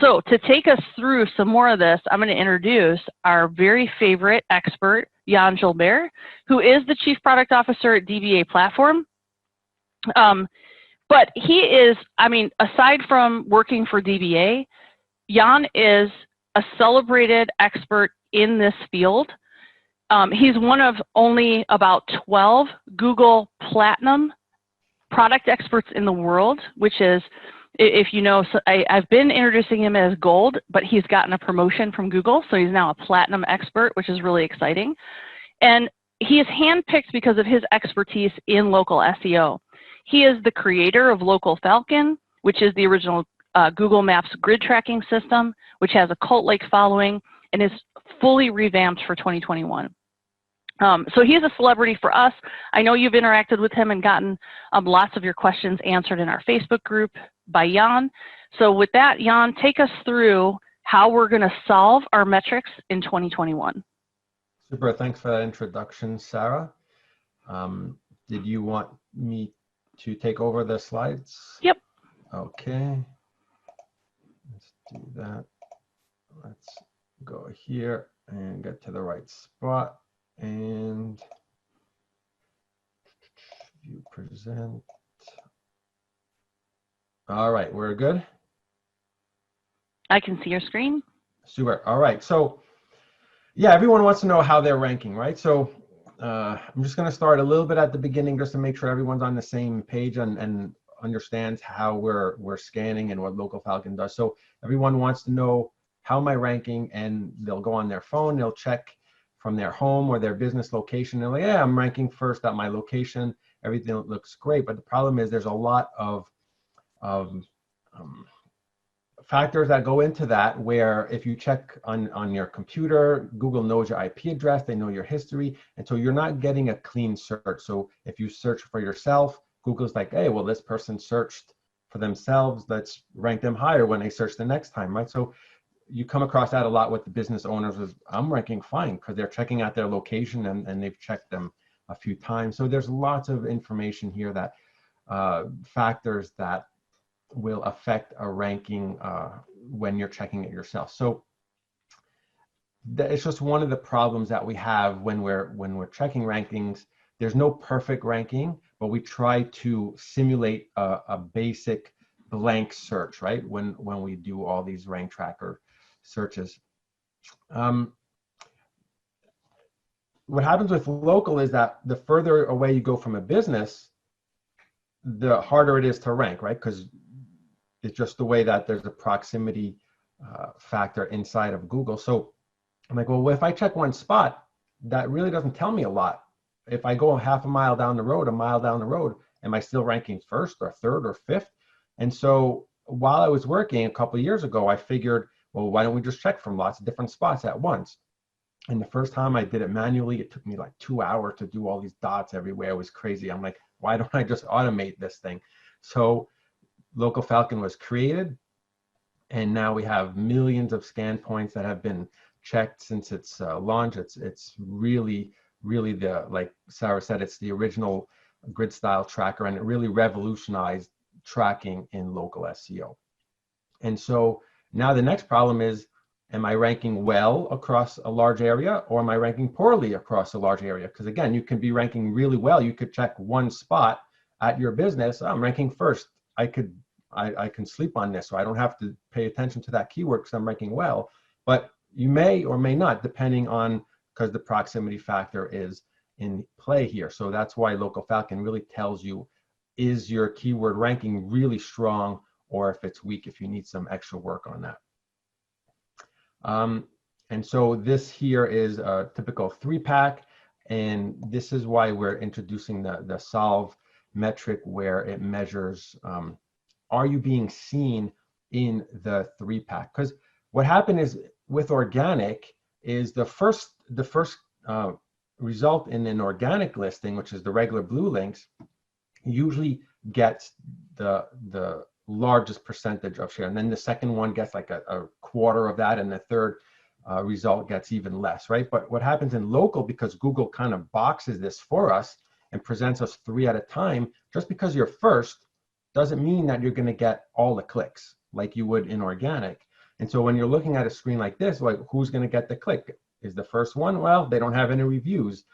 So to take us through some more of this, I'm going to introduce our very favorite expert, Gilbert, who is the Chief Product Officer at DBA Platform. But he is, I mean, aside from working for DBA, Jan is a celebrated expert in this field. He's one of only about 12 Google Platinum product experts in the world, which is, if you know, so I've been introducing him as Gold, but he's gotten a promotion from Google, so he's now a Platinum expert, which is really exciting. And he is handpicked because of his expertise in local SEO. He is the creator of Local Falcon, which is the original Google Maps grid tracking system, which has a cult-like following and is fully revamped for 2021. So he's a celebrity for us. I know you've interacted with him and gotten lots of your questions answered in our Facebook group by Jan. So with that, Jan, take us through how we're going to solve our metrics in 2021. Super. Thanks for that introduction, Sarah. Did you want me to take over the slides? Yep. Okay. Let's do that. Let's go here and get to the right spot. And view present. All right, we're good. I can see your screen. Super. All right. So, yeah, everyone wants to know how they're ranking, right? So, I'm just going to start a little bit at the beginning just to make sure everyone's on the same page and understands how we're scanning and what Local Falcon does. So, everyone wants to know how am I ranking, and they'll go on their phone, they'll check from their home or their business location. They're like, yeah, I'm ranking first at my location. Everything looks great. But the problem is there's a lot of factors that go into that, where if you check on your computer, Google knows your IP address, they know your history. And so you're not getting a clean search. So if you search for yourself, Google's like, hey, well, this person searched for themselves. Let's rank them higher when they search the next time, right? So you come across that a lot with the business owners is, I'm ranking fine because they're checking out their location and they've checked them a few times. So there's lots of information here that factors that will affect a ranking when you're checking it yourself. So it's just one of the problems that we have when we're checking rankings. There's no perfect ranking, but we try to simulate a basic blank search, right? When we do all these rank tracker searches. What happens with local is that the further away you go from a business, the harder it is to rank, right? Because it's just the way that there's a proximity factor inside of Google. So I'm like, well, if I check one spot, that really doesn't tell me a lot. If I go half a mile down the road, a mile down the road, am I still ranking first or third or fifth? And so while I was working a couple of years ago, I figured, well, why don't we just check from lots of different spots at once? And the first time I did it manually, it took me like 2 hours to do all these dots everywhere. It was crazy. I'm like, why don't I just automate this thing? So Local Falcon was created, and now we have millions of scan points that have been checked since its launch. It's really the, like Sarah said, it's the original grid style tracker, and it really revolutionized tracking in local SEO. And so now the next problem is, am I ranking well across a large area, or am I ranking poorly across a large area? Because again, you can be ranking really well. You could check one spot at your business. I'm ranking first. I can sleep on this, so I don't have to pay attention to that keyword because I'm ranking well. But you may or may not, depending on, because the proximity factor is in play here. So that's why Local Falcon really tells you, is your keyword ranking really strong, or if it's weak, if you need some extra work on that. And so this here is a typical 3-pack, and this is why we're introducing the SoLV metric, where it measures, are you being seen in the 3-pack? Because what happened is with organic is the first result in an organic listing, which is the regular blue links, usually gets the largest percentage of share, and then the second one gets like a quarter of that, and the third result gets even less, right? But what happens in local, because Google kind of boxes this for us and presents us 3 at a time, just because you're first doesn't mean that you're going to get all the clicks like you would in organic. And so when you're looking at a screen like this, like who's going to get the click? Is the first one? Well, they don't have any reviews.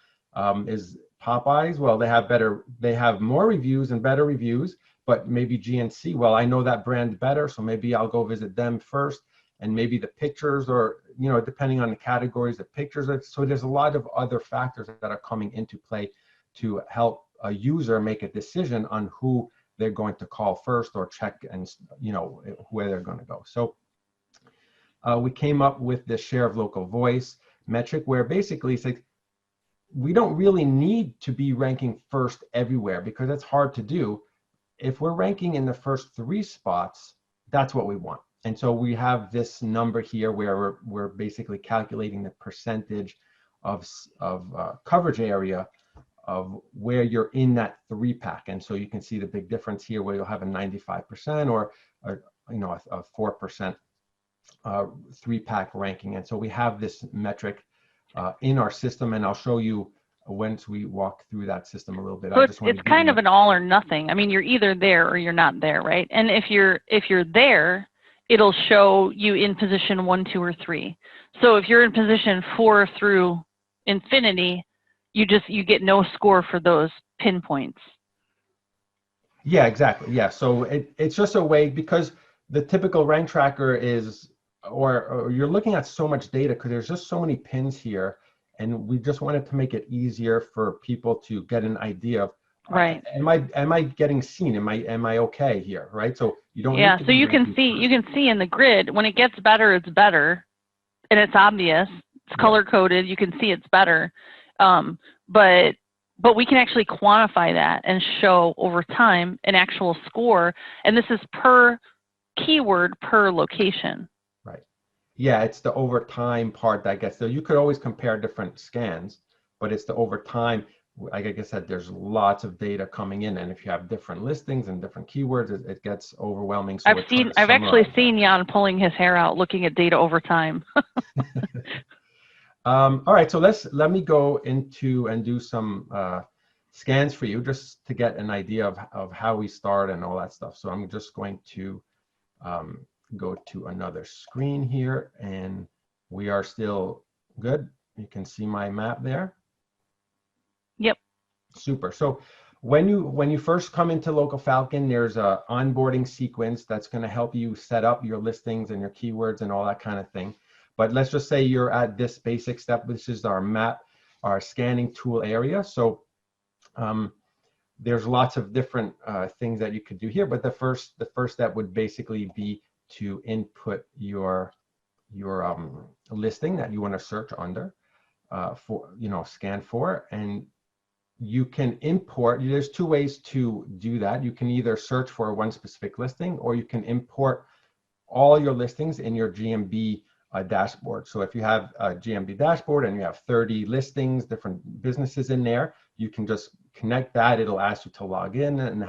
Is Popeyes? Well, they have more reviews and better reviews, but maybe GNC, well, I know that brand better, so maybe I'll go visit them first. And maybe the pictures, or, you know, depending on the categories, the pictures. So there's a lot of other factors that are coming into play to help a user make a decision on who they're going to call first or check, and, you know, where they're going to go. So we came up with the share of local voice metric, where basically it's like, we don't really need to be ranking first everywhere, because that's hard to do. If we're ranking in the first 3 spots, that's what we want. And so we have this number here where we're basically calculating the percentage of coverage area of where you're in that 3-pack. And so you can see the big difference here, where you'll have a 95% or you know, a 4% 3-pack ranking. And so we have this metric in our system, and I'll show you once we walk through that system a little bit. So it's kind of an all or nothing. I mean, you're either there or you're not there, right? And if you're there, it'll show you in position 1, 2, or 3. So if you're in position 4 through infinity, you get no score for those pinpoints. Yeah, exactly. Yeah. So it's just a way, because the typical rank tracker is, or you're looking at so much data, because there's just so many pins here, and we just wanted to make it easier for people to get an idea of, right, am I getting seen? Am I okay here? Right. So you don't. Yeah. So you can see in the grid, when it gets better, it's better, and it's obvious. It's color coded. You can see it's better, but we can actually quantify that and show over time an actual score, and this is per keyword per location. Right. Yeah, it's the over time part that gets there. You could always compare different scans, but it's the over time. Like I said, there's lots of data coming in, and if you have different listings and different keywords, it gets overwhelming. So I've actually seen Jan pulling his hair out looking at data over time. All right, so let me go into and do some scans for you, just to get an idea of how we start and all that stuff. So I'm just going to go to another screen here, and we are still good. You can see my map there. Yep. Super. So when you first come into Local Falcon, there's a onboarding sequence that's going to help you set up your listings and your keywords and all that kind of thing. But let's just say you're at this basic step. This is our map, our scanning tool area. So there's lots of different things that you could do here. But the first step would basically be to input your listing that you want to search under for, scan for, and you can import. There's 2 ways to do that. You can either search for one specific listing, or you can import all your listings in your GMB dashboard. So if you have a GMB dashboard and you have 30 listings, different businesses in there, you can just connect that. It'll ask you to log in, and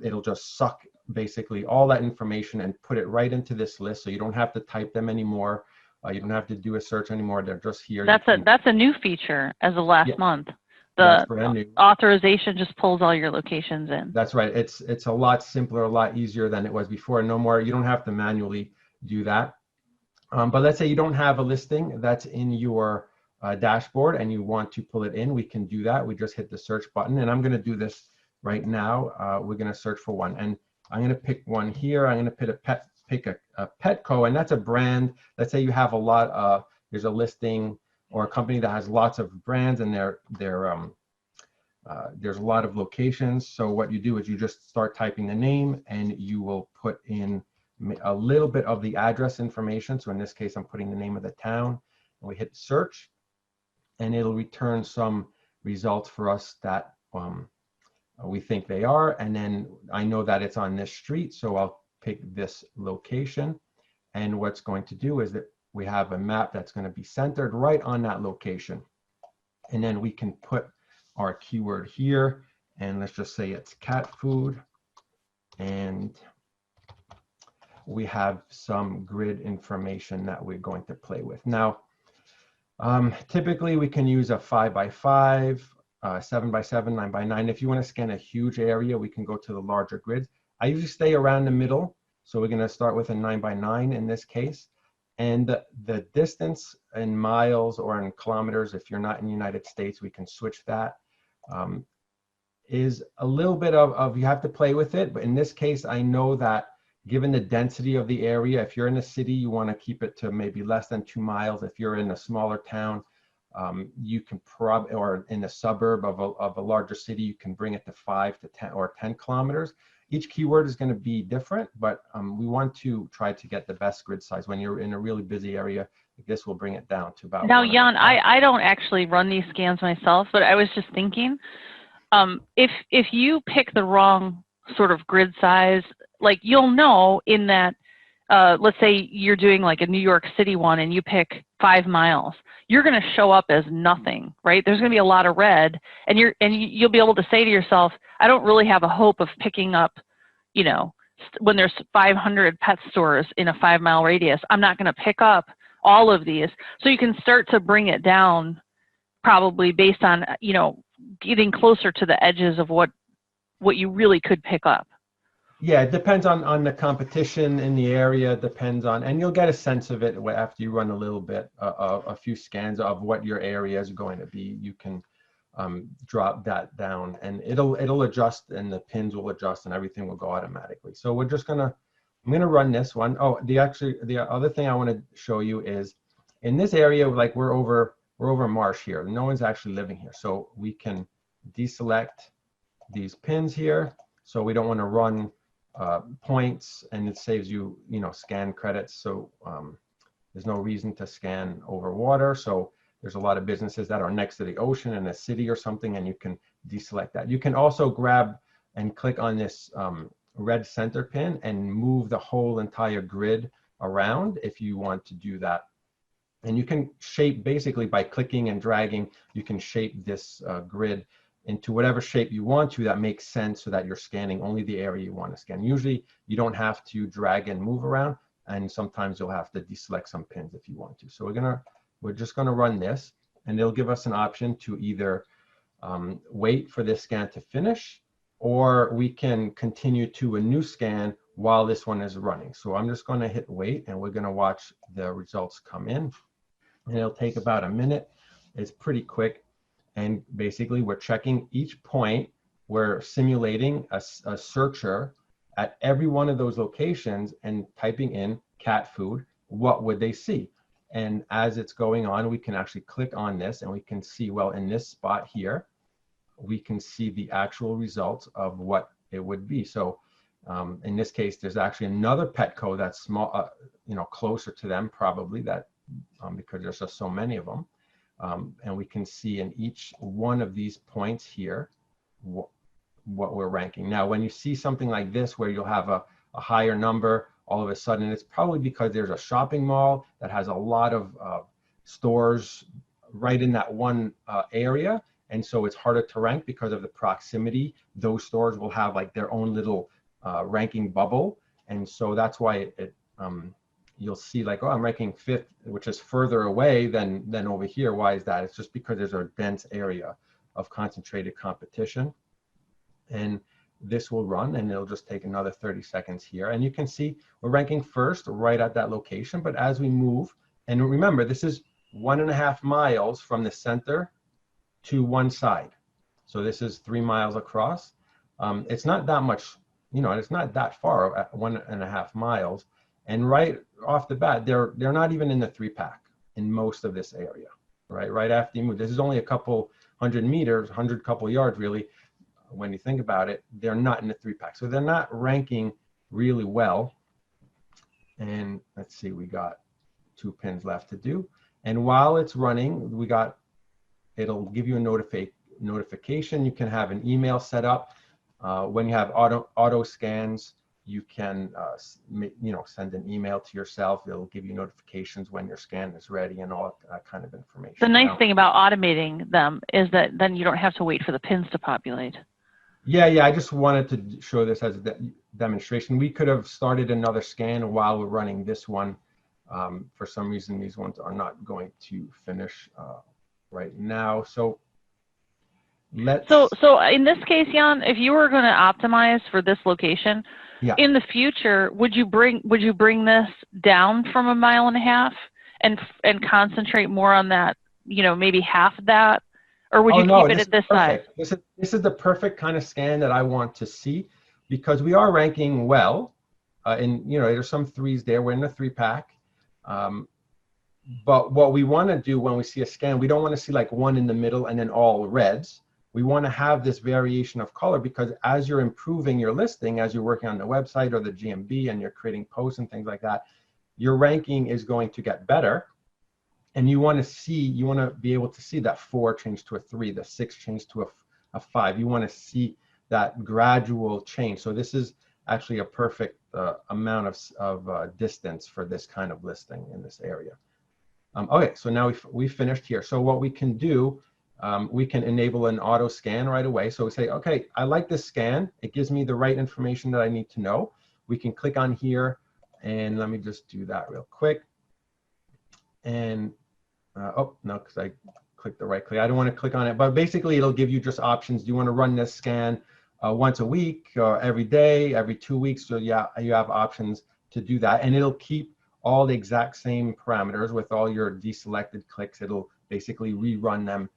it'll just suck basically all that information and put it right into this list. So you don't have to type them anymore. You don't have to do a search anymore. They're just here. That's a new feature as of last month. The authorization just pulls all your locations in. That's right. It's a lot simpler, a lot easier than it was before. No more. You don't have to manually do that. But let's say you don't have a listing that's in your dashboard and you want to pull it in. We can do that. We just hit the search button, and I'm going to do this right now. We're going to search for one, and I'm going to pick one here. I'm going to pick a Petco, and that's a brand. Let's say you have a lot. There's a listing or a company that has lots of brands, and there's a lot of locations. So what you do is you just start typing the name, and you will put in a little bit of the address information. So in this case, I'm putting the name of the town, and we hit search, and it'll return some results for us that we think they are. And then I know that it's on this street, so I'll pick this location. And what's going to do is that we have a map that's going to be centered right on that location. And then we can put our keyword here, and let's just say it's cat food. And we have some grid information that we're going to play with. Now, typically we can use a 5x5, 7x7, 9x9. If you want to scan a huge area, we can go to the larger grids. I usually stay around the middle. So we're going to start with a 9x9 in this case. And the distance in miles or in kilometers, if you're not in the United States, we can switch that. Is a little bit of you have to play with it. But in this case, I know that given the density of the area, if you're in a city, you want to keep it to maybe less than 2 miles. If you're in a smaller town, you can or in a suburb of a larger city, you can bring it to 5 to 10 or 10 kilometers. Each keyword is going to be different, but we want to try to get the best grid size. When you're in a really busy area, this will bring it down to about. Now, Jan, I don't actually run these scans myself, but I was just thinking, if you pick the wrong sort of grid size, like you'll know in that, let's say you're doing like a New York City one and you pick 5 miles, you're going to show up as nothing, right? There's going to be a lot of red, and you'll be able to say to yourself, I don't really have a hope of picking up, you know, when there's 500 pet stores in a 5-mile radius, I'm not going to pick up all of these. So you can start to bring it down probably based on, you know, getting closer to the edges of what you really could pick up. Yeah, it depends on the competition in the area. It depends on, and you'll get a sense of it after you run a little bit, a few scans of what your area is going to be. You can drop that down, and it'll adjust, and the pins will adjust, and everything will go automatically. So we're just I'm gonna run this one. Oh, the other thing I want to show you is in this area, like we're over marsh here. No one's actually living here, so we can deselect these pins here. So we don't want to run points, and it saves you, you know, scan credits. So there's no reason to scan over water. So there's a lot of businesses that are next to the ocean in a city or something, and you can deselect that. You can also grab and click on this red center pin and move the whole entire grid around if you want to do that. And you can shape, basically by clicking and dragging, you can shape this grid into whatever shape you want to that makes sense, so that you're scanning only the area you want to scan. Usually you don't have to drag and move around, and sometimes you'll have to deselect some pins if you want to. So we're just gonna run this, and it'll give us an option to either wait for this scan to finish, or we can continue to a new scan while this one is running. So I'm just gonna hit wait, and we're gonna watch the results come in, and it'll take about a minute. It's pretty quick. And basically, we're checking each point. We're simulating a searcher at every one of those locations and typing in cat food. What would they see? And as it's going on, we can actually click on this, and we can see, well, in this spot here, we can see the actual results of what it would be. So in this case, there's actually another Petco that's small, you know, closer to them probably, that because there's just so many of them. And we can see in each one of these points here what we're ranking. Now, when you see something like this where you'll have a higher number, all of a sudden it's probably because there's a shopping mall that has a lot of stores right in that one area. And so it's harder to rank because of the proximity. Those stores will have like their own little ranking bubble. And so that's why you'll see like, oh, I'm ranking 5th, which is further away than over here. Why is that? It's just because there's a dense area of concentrated competition. And this will run, and it'll just take another 30 seconds here. And you can see we're ranking 1st right at that location. But as we move, and remember, this is 1.5 miles from the center to one side. So this is 3 miles across. It's not that much, you know, it's not that far at 1.5 miles. And right off the bat, they're not even in the 3-pack in most of this area, right? Right after you move, this is only a couple hundred meters, couple yards really. When you think about it, they're not in the 3-pack. So they're not ranking really well. And let's see, we got 2 pins left to do. And while it's running, it'll give you a notification. You can have an email set up. When you have auto scans, you can send an email to yourself. It'll give you notifications when your scan is ready and all that kind of information. The nice thing about automating them is that then you don't have to wait for the pins to populate. Yeah, I just wanted to show this as a demonstration. We could have started another scan while we're running this one. For some reason, these ones are not going to finish right now. So let's. So in this case, Jan, if you were going to optimize for this location, Yeah. In the future, would you bring this down from 1.5 miles and concentrate more on that, maybe half of that, or would Oh you no, keep it this at is this size? perfect. This is the perfect kind of scan that I want to see, because we are ranking well, and there's some threes there. We're in the 3-pack, but what we want to do when we see a scan, we don't want to see like one in the middle and then all reds. We want to have this variation of color, because as you're improving your listing, as you're working on the website or the GMB and you're creating posts and things like that, your ranking is going to get better. And you want to be able to see that 4 change to a 3, the 6 change to a 5. You want to see that gradual change. So this is actually a perfect amount of distance for this kind of listing in this area. Okay, so now we finished here. So what we can do, we can enable an auto scan right away. So we say, okay, I like this scan. It gives me the right information that I need to know. We can click on here, and let me just do that real quick. And oh, no, because I clicked the right click. I don't want to click on it, but basically it'll give you just options. Do you want to run this scan once a week, or every day, every 2 weeks? So yeah, you have options to do that, and it'll keep all the exact same parameters with all your deselected clicks. It'll basically rerun them,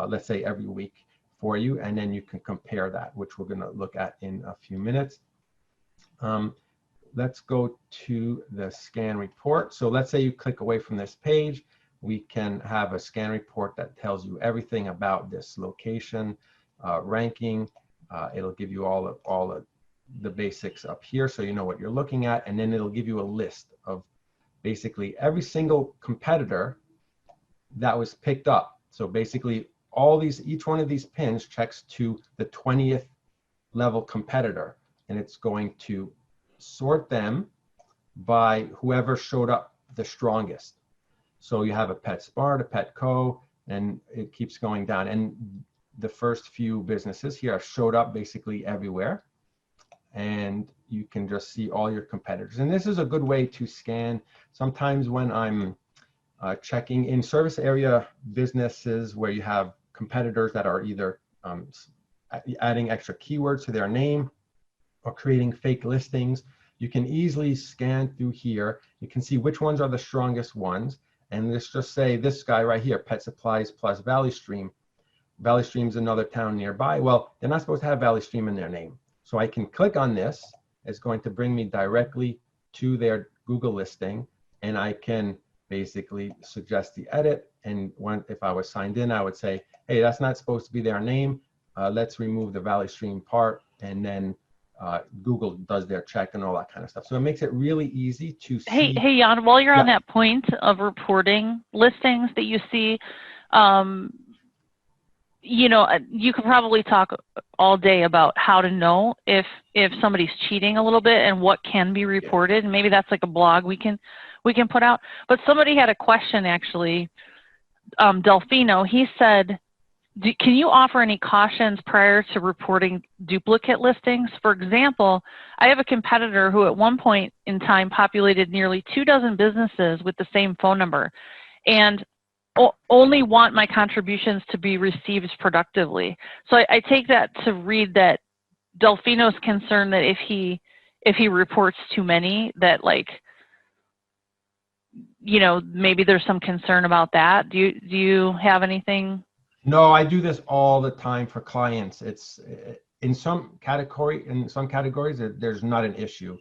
let's say every week for you, and then you can compare that, which we're going to look at in a few minutes. Let's go to the scan report. So let's say you click away from this page. We can have a scan report that tells you everything about this location, ranking. It'll give you all the basics up here, so you know what you're looking at, and then it'll give you a list of basically every single competitor that was picked up. So basically each one of these pins checks to the 20th level competitor, and it's going to sort them by whoever showed up the strongest. So you have a PetSmart, a Petco, and it keeps going down. And the first few businesses here have showed up basically everywhere. And you can just see all your competitors. And this is a good way to scan. Sometimes when I'm checking in service area businesses where you have competitors that are either adding extra keywords to their name or creating fake listings, you can easily scan through here. You can see which ones are the strongest ones. And let's just say this guy right here, Pet Supplies plus Valley Stream. Valley Stream's another town nearby. Well, they're not supposed to have Valley Stream in their name. So I can click on this. It's going to bring me directly to their Google listing, and I can basically suggest the edit. And if I was signed in, I would say, hey, that's not supposed to be their name. Let's remove the Valley Stream part, and then Google does their check and all that kind of stuff. So it makes it really easy to see. Hey, Jan, while you're on Yeah. that point of reporting listings that you see, you could probably talk all day about how to know if somebody's cheating a little bit and what can be reported. And maybe that's like a blog we can put out. But somebody had a question actually, Delfino. He said, can you offer any cautions prior to reporting duplicate listings? For example, I have a competitor who at one point in time populated nearly 24 businesses with the same phone number, and only want my contributions to be received productively. So I take that to read that Delfino's concerned that if he reports too many, that maybe there's some concern about that. Do you have anything? No, I do this all the time for clients. It's in some categories, there's not an issue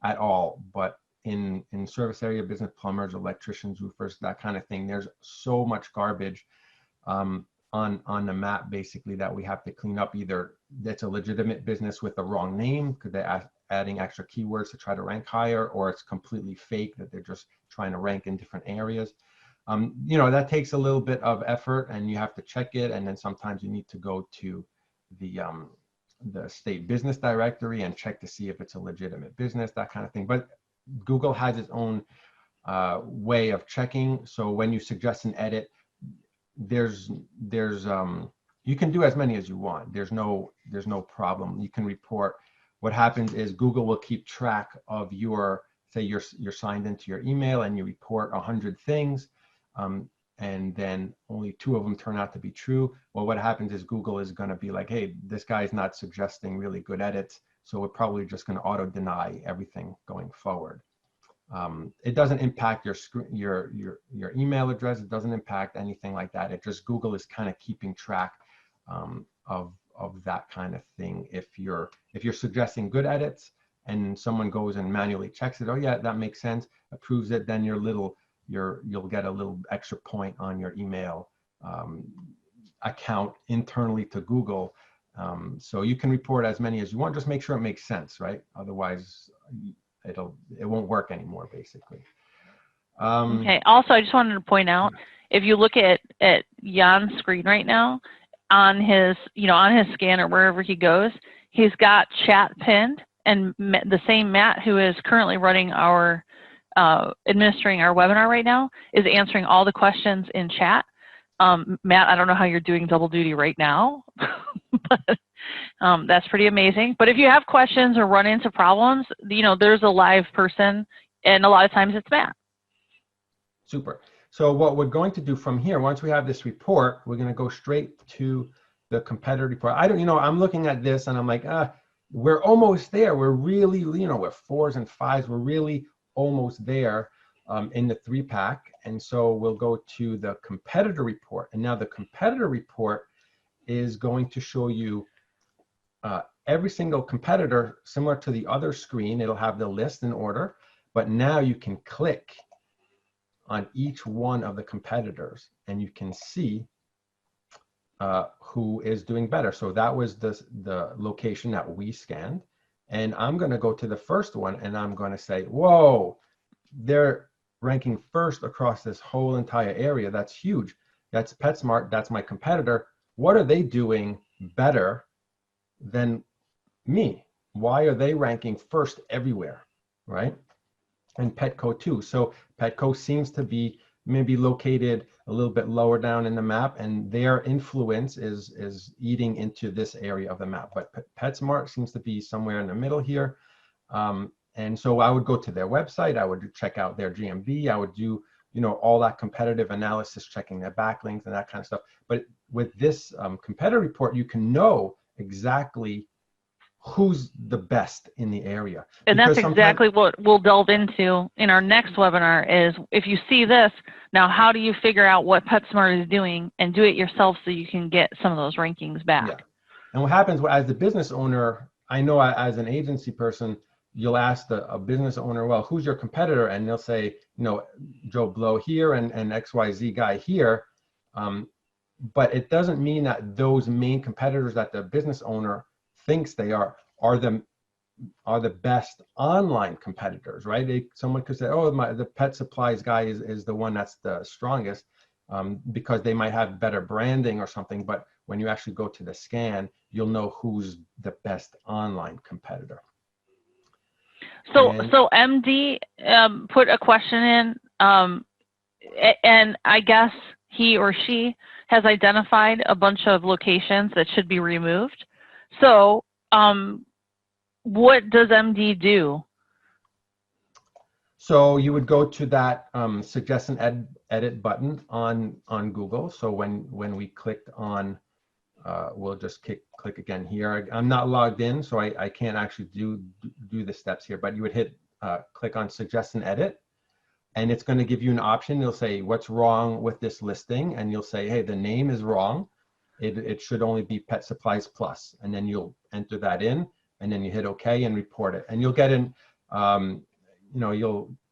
at all. But in service area business, plumbers, electricians, roofers, that kind of thing, there's so much garbage on the map basically that we have to clean up. Either it's a legitimate business with the wrong name because they're adding extra keywords to try to rank higher, or it's completely fake that they're just trying to rank in different areas. That takes a little bit of effort, and you have to check it. And then sometimes you need to go to the state business directory and check to see if it's a legitimate business, that kind of thing. But Google has its own way of checking. So when you suggest an edit, there's you can do as many as you want. There's no problem. You can report. What happens is Google will keep track of say you're signed into your email and you report 100 things. And then only 2 of them turn out to be true. Well, what happens is Google is going to be like, hey, this guy is not suggesting really good edits. So we're probably just going to auto deny everything going forward. It doesn't impact your email address. It doesn't impact anything like that. It just, Google is kind of keeping track of that kind of thing. If you're suggesting good edits and someone goes and manually checks it, oh yeah, that makes sense, approves it, then you'll get a little extra point on your email account internally to Google. So you can report as many as you want. Just make sure it makes sense, right? Otherwise, it won't work anymore, basically. Okay. Also, I just wanted to point out, if you look at Jan's screen right now, on his scanner, wherever he goes, he's got chat pinned, and the same Matt who is currently running our administering our webinar right now is answering all the questions in chat. Matt, I don't know how you're doing double duty right now, but that's pretty amazing. But if you have questions or run into problems, there's a live person, and a lot of times it's Matt. Super. So what we're going to do from here, once we have this report, we're going to go straight to the competitor report. I'm looking at this and I'm like, we're almost there. We're really, we're 4s and 5s. We're really almost there in the 3-pack. And so we'll go to the competitor report. And now the competitor report is going to show you every single competitor, similar to the other screen. It'll have the list in order, but now you can click on each one of the competitors and you can see who is doing better. So that was the location that we scanned. And I'm going to go to the first one and I'm going to say, whoa, they're ranking first across this whole entire area. That's huge. That's PetSmart. That's my competitor. What are they doing better than me? Why are they ranking first everywhere, right? And Petco too. So Petco seems to be maybe located a little bit lower down in the map, and their influence is eating into this area of the map. But PetSmart seems to be somewhere in the middle here. And so I would go to their website, I would check out their GMB, I would do, all that competitive analysis, checking their backlinks and that kind of stuff. But with this competitor report, you can know exactly who's the best in the area. And that's exactly what we'll delve into in our next webinar is, if you see this, now how do you figure out what PetSmart is doing and do it yourself so you can get some of those rankings back? Yeah. And what happens as the business owner, I know as an agency person, you'll ask a business owner, well, who's your competitor? And they'll say, Joe Blow here and XYZ guy here. But it doesn't mean that those main competitors that the business owner thinks they are the best online competitors, right? Someone could say, oh, the pet supplies guy is the one that's the strongest because they might have better branding or something. But when you actually go to the scan, you'll know who's the best online competitor. So MD put a question in, and I guess he or she has identified a bunch of locations that should be removed. So what does MD do? So you would go to that suggest and edit button on Google. So when we clicked on, we'll just click again here. I'm not logged in, so I can't actually do the steps here, but you would hit click on suggest and edit, and it's going to give you an option. It'll say what's wrong with this listing, and you'll say, hey, the name is wrong. It should only be Pet Supplies Plus, and then you'll enter that in, and then you hit OK and report it, and you'll get an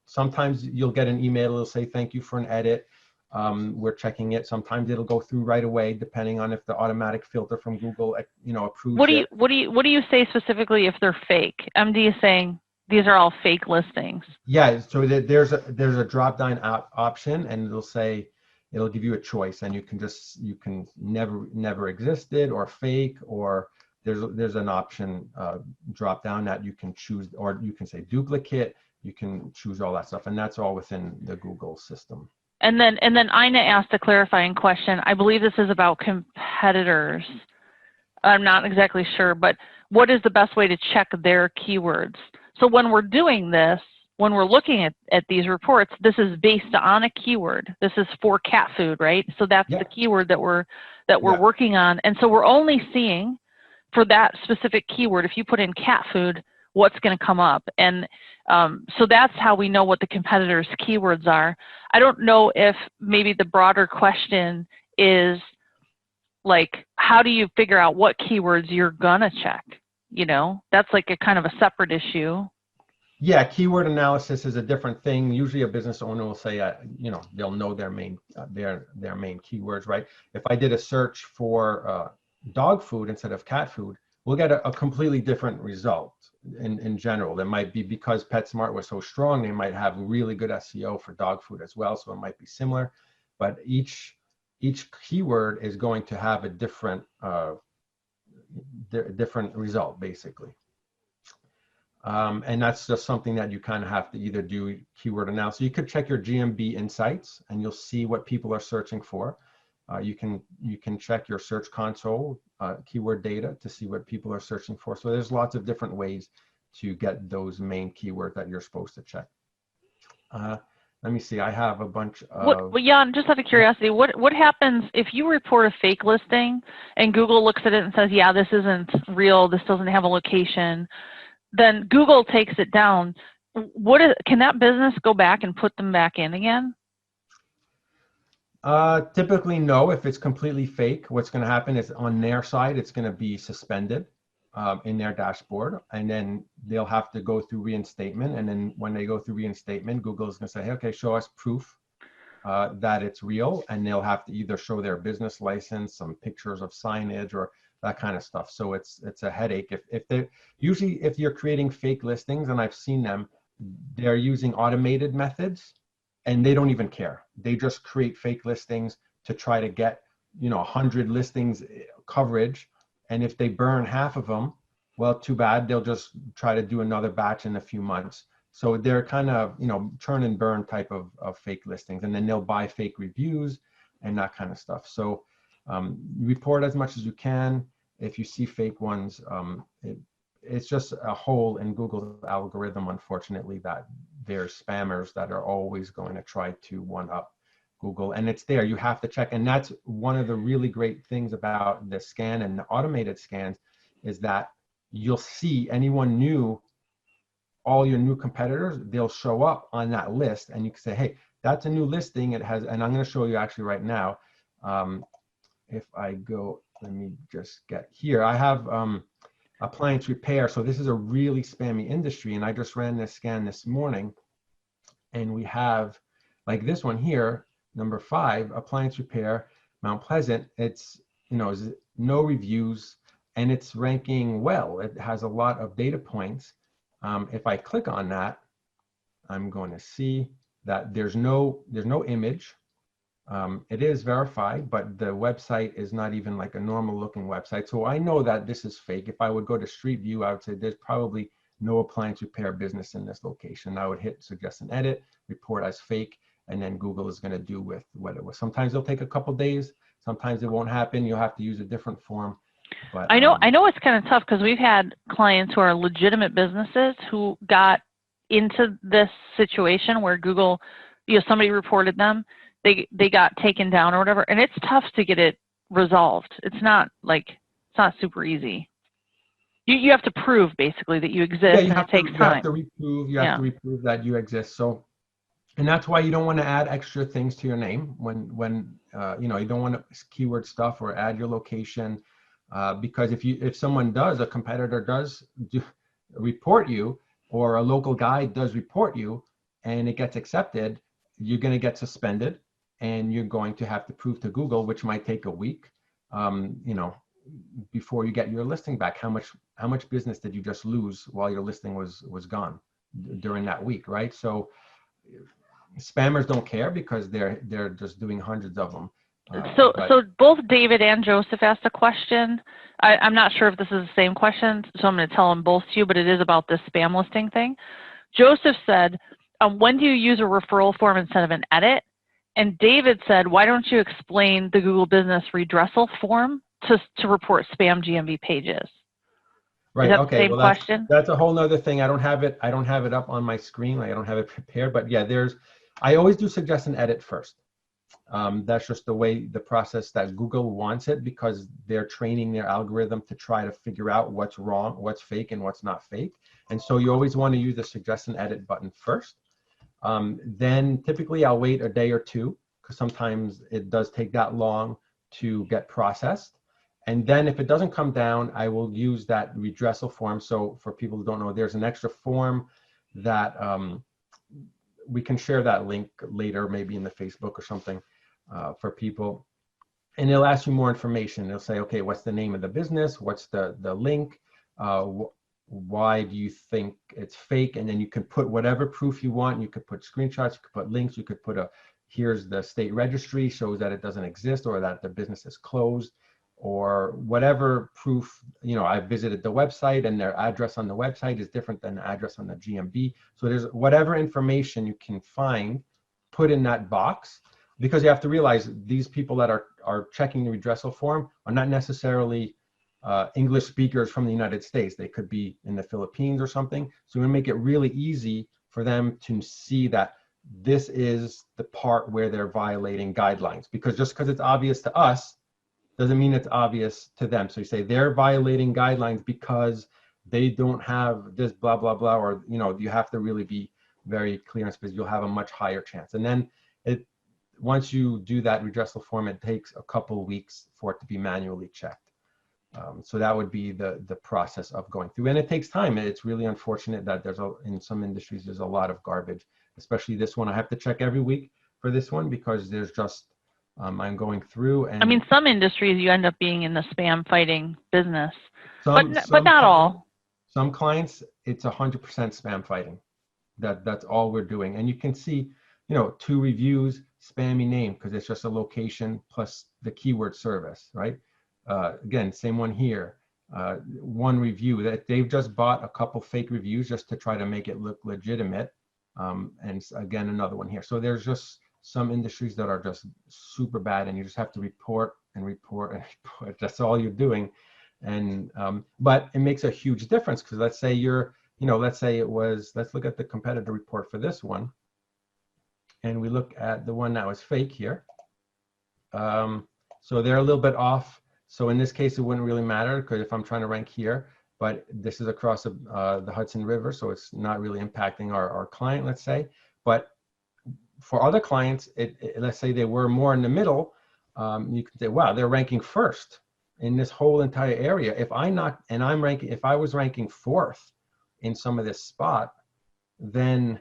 sometimes you'll get an email. It'll say thank you for an edit. We're checking it. Sometimes it'll go through right away, depending on if the automatic filter from Google, approves it. What do you say specifically if they're fake? MD is saying these are all fake listings. Yeah. So there's a drop down option, and it'll give you a choice, and you can never existed or fake, or there's an option drop down that you can choose, or you can say duplicate. You can choose all that stuff, and that's all within the Google system. And then Ina asked a clarifying question. I believe this is about competitors. I'm not exactly sure, but what is the best way to check their keywords? So when we're doing this, when we're looking at these reports, this is based on a keyword. This is for cat food, right? So that's the keyword that we're working on. And so we're only seeing for that specific keyword, if you put in cat food, what's going to come up? And so that's how we know what the competitors' keywords are. I don't know if maybe the broader question is like, how do you figure out what keywords you're going to check? You know, that's like a kind of a separate issue. Yeah, keyword analysis is a different thing. Usually a business owner will say, you know, they'll know their main keywords, right? If I did a search for dog food instead of cat food, we'll get a completely different result in general. It might be because PetSmart was so strong, they might have really good SEO for dog food as well, so it might be similar. But each keyword is going to have a different result, basically. And that's just something that you kind of have to either do keyword analysis. You could check your GMB insights and you'll see what people are searching for. You can check your search console keyword data to see what people are searching for. So there's lots of different ways to get those main keywords that you're supposed to check. Let me see, I have a bunch of... Well, Jan, just out of curiosity, what happens if you report a fake listing and Google looks at it and says, yeah, this isn't real, this doesn't have a location, then Google takes it down. Can that business go back and put them back in again? Typically, no. If it's completely fake, what's going to happen is on their side, it's going to be suspended in their dashboard, and then they'll have to go through reinstatement. And then when they go through reinstatement, Google is going to say, hey, okay, show us proof that it's real, and they'll have to either show their business license, some pictures of signage, or that kind of stuff. So it's a headache. Usually if you're creating fake listings, and I've seen them, they're using automated methods, and they don't even care. They just create fake listings to try to get, you know, 100 listings coverage. And if they burn half of them, well, too bad. They'll just try to do another batch in a few months. So they're kind of, you know, churn and burn type of fake listings, and then they'll buy fake reviews and that kind of stuff. So report as much as you can. If you see fake ones, it's just a hole in Google's algorithm, unfortunately, that there's spammers that are always going to try to one-up Google, and it's there. You have to check, and that's one of the really great things about the scan and the automated scans is that you'll see anyone new, all your new competitors, they'll show up on that list, and you can say, hey, that's a new listing. It has, and I'm going to show you actually right now. If I go, let me just get here. I have appliance repair. So this is a really spammy industry. And I just ran this scan this morning. And we have like this one here, number 5, appliance repair, Mount Pleasant. It's, you know, no reviews, and it's ranking well. It has a lot of data points. If I click on that, I'm going to see that there's no image. It is verified, but the website is not even like a normal looking website. So I know that this is fake. If I would go to Street View, I would say there's probably no appliance repair business in this location. I would hit suggest and edit, report as fake, and then Google is going to do with what it was. Sometimes it'll take a couple days. Sometimes it won't happen. You'll have to use a different form. But I know it's kind of tough because we've had clients who are legitimate businesses who got into this situation where Google, you know, somebody reported them. They got taken down or whatever, and it's tough to get it resolved. It's not super easy. You have to prove basically that you exist, and it takes time. You have to reprove that you exist. So, and that's why you don't want to add extra things to your name when you know, you don't want to keyword stuff or add your location, because if someone does, a competitor does report you, or a local guy does report you, and it gets accepted, you're going to get suspended. And you're going to have to prove to Google, which might take a week, you know, before you get your listing back. How much business did you just lose while your listing was gone during that week, right? So spammers don't care because they're just doing hundreds of them. So both David and Joseph asked a question. I'm not sure if this is the same question, so I'm going to tell them both to you, but it is about this spam listing thing. Joseph said, when do you use a referral form instead of an edit? And David said, why don't you explain the Google Business Redressal form to report spam GMV pages? Right. Is that Okay. the same question? That's a whole nother thing. I don't have it up on my screen. I don't have it prepared. But yeah, I always do suggest an edit first. That's just the way, the process that Google wants it, because they're training their algorithm to try to figure out what's wrong, what's fake, and what's not fake. And so you always want to use the suggest and edit button first. Then typically I'll wait a day or two, because sometimes it does take that long to get processed. And then if it doesn't come down, I will use that redressal form. So for people who don't know, there's an extra form that we can share that link later, maybe in the Facebook or something, for people. And it'll ask you more information. It'll say, okay, what's the name of the business? What's the link? Why do you think it's fake? And then you can put whatever proof you want. You could put screenshots, you could put links, you could put here's the state registry, shows that it doesn't exist, or that the business is closed, or whatever proof. I visited the website and their address on the website is different than the address on the GMB. So there's whatever information you can find, put in that box, because you have to realize these people that are checking the redressal form are not necessarily English speakers from the United States. They could be in the Philippines or something. So we make it really easy for them to see that this is the part where they're violating guidelines, because just because it's obvious to us doesn't mean it's obvious to them. So you say they're violating guidelines because they don't have this blah, blah, blah, or, you have to really be very clear and specific. You'll have a much higher chance. And then once you do that redressal form, it takes a couple weeks for it to be manually checked. So that would be the process of going through, and it takes time. It's really unfortunate that in some industries there's a lot of garbage, especially this one. I have to check every week for this one because there's just I'm going through. And I mean, some industries you end up being in the spam fighting business, but not clients, all. Some clients, it's 100% spam fighting. That's all we're doing, and you can see, 2 reviews, spammy name, because it's just a location plus the keyword service, right? Again, same one here. 1 review that they've just bought a couple fake reviews just to try to make it look legitimate. And again, another one here. So there's just some industries that are just super bad, and you just have to report and report and report. That's all you're doing. And but it makes a huge difference, because let's say let's say it was, let's look at the competitor report for this one, and we look at the one that was fake here. So they're a little bit off. So in this case, it wouldn't really matter, because if I'm trying to rank here, but this is across the Hudson River, so it's not really impacting our client, let's say. But for other clients, let's say they were more in the middle, you can say, wow, they're ranking first in this whole entire area. If I was ranking 4th in some of this spot, then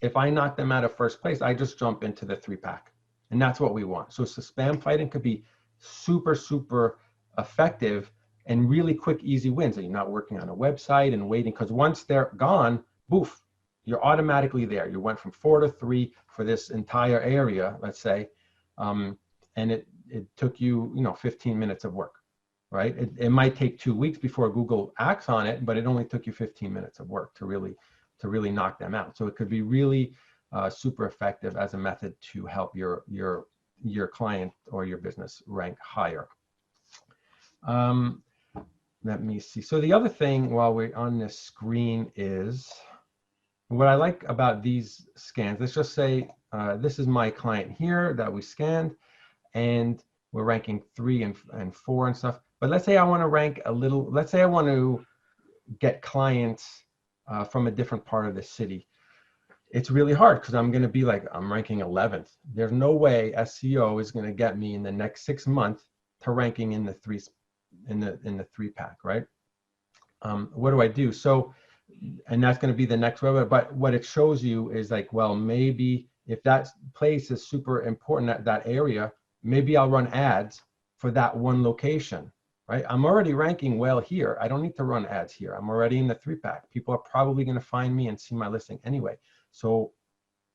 if I knock them out of first place, I just jump into the 3-pack. And that's what we want. So spam fighting could be super, super effective and really quick, easy wins. And you're not working on a website and waiting, because once they're gone, boof, you're automatically there. You went from 4 to 3 for this entire area, let's say, and it took you, 15 minutes of work, right? It might take 2 weeks before Google acts on it, but it only took you 15 minutes of work to really knock them out. So it could be really super effective as a method to help your client or your business rank higher. Let me see. So the other thing while we're on this screen is, what I like about these scans, let's just say this is my client here that we scanned, and we're ranking 3 and 4 and stuff. But let's say I want to rank a little, let's say I want to get clients from a different part of the city. It's really hard, because I'm going to be like, I'm ranking 11th. There's no way SEO is going to get me in the next 6 months to ranking in the 3-pack, right? What do I do? So, and that's going to be the next website. But what it shows you is like, well, maybe if that place is super important, that area, maybe I'll run ads for that one location, right? I'm already ranking well here. I don't need to run ads here. I'm already in the 3-pack. People are probably going to find me and see my listing anyway. So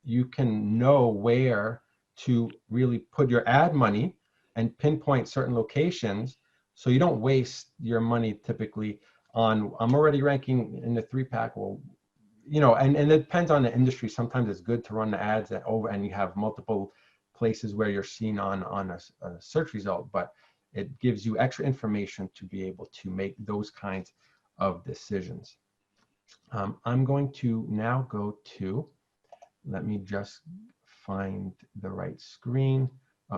you can know where to really put your ad money and pinpoint certain locations, so you don't waste your money typically on, I'm already ranking in the 3-pack. Well, and it depends on the industry. Sometimes it's good to run the ads and you have multiple places where you're seen on a search result, but it gives you extra information to be able to make those kinds of decisions. I'm going to now go to, let me just find the right screen.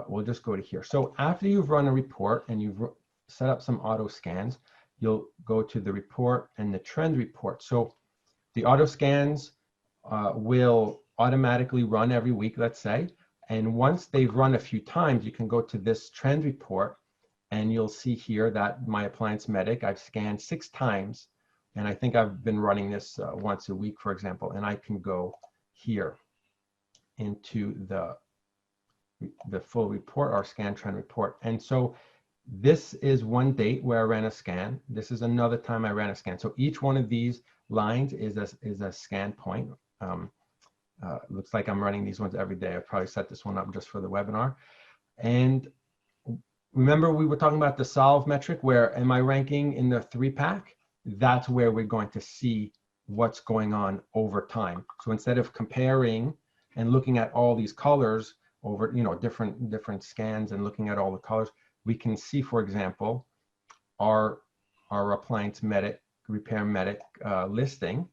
We'll just go to here. So after you've run a report and you've set up some auto scans, you'll go to the report and the trend report. So the auto scans will automatically run every week, let's say. And once they've run a few times, you can go to this trend report and you'll see here that my appliance medic, I've scanned 6 times. And I think I've been running this once a week, for example, and I can go here into the full report or scan trend report. And so this is one date where I ran a scan. This is another time I ran a scan. So each one of these lines is a scan point. Looks like I'm running these ones every day. I probably set this one up just for the webinar. And remember we were talking about the SoLV metric, where am I ranking in the 3-pack? That's where we're going to see what's going on over time. So instead of comparing and looking at all these colors over, different scans and looking at all the colors, we can see, for example, our appliance medic, repair medic listing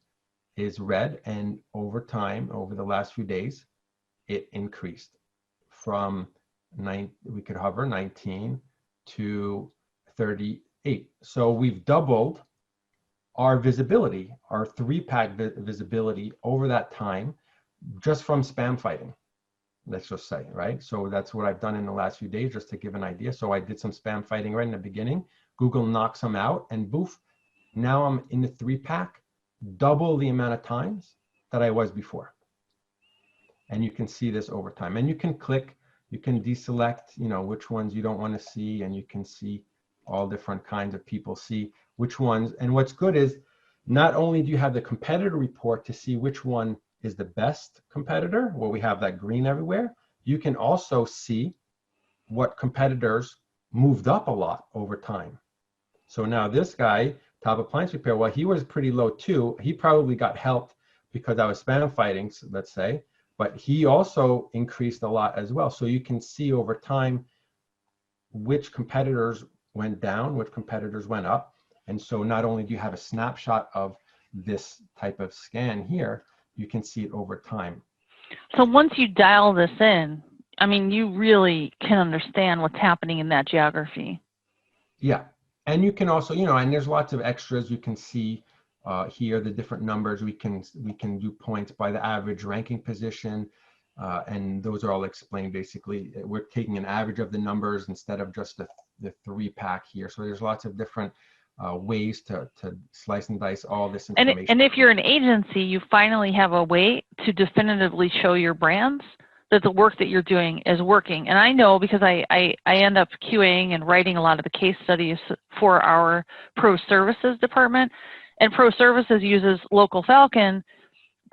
is red, and over time, over the last few days, it increased from we could hover 19 to 38. So we've doubled our visibility, our 3-pack visibility over that time, just from spam fighting, let's just say, right? So that's what I've done in the last few days, just to give an idea. So I did some spam fighting right in the beginning. Google knocks them out, and boof, now I'm in the 3-pack, double the amount of times that I was before. And you can see this over time. And you can click, you can deselect, which ones you don't want to see, and you can see all different kinds of people see which ones. And what's good is not only do you have the competitor report to see which one is the best competitor, where we have that green everywhere, you can also see what competitors moved up a lot over time. So now this guy, Top Appliance Repair, well, he was pretty low too. He probably got helped because I was spam fighting, let's say, but he also increased a lot as well. So you can see over time which competitors went down, which competitors went up. And so not only do you have a snapshot of this type of scan here, you can see it over time. So once you dial this in, I mean, you really can understand what's happening in that geography. Yeah. And you can also, and there's lots of extras. You can see here the different numbers. We can do points by the average ranking position. And those are all explained. Basically, we're taking an average of the numbers instead of just the 3-pack here. So there's lots of different ways to slice and dice all this information. And if you're an agency, you finally have a way to definitively show your brands that the work that you're doing is working. And I know because I end up QAing and writing a lot of the case studies for our Pro Services department. And Pro Services uses Local Falcon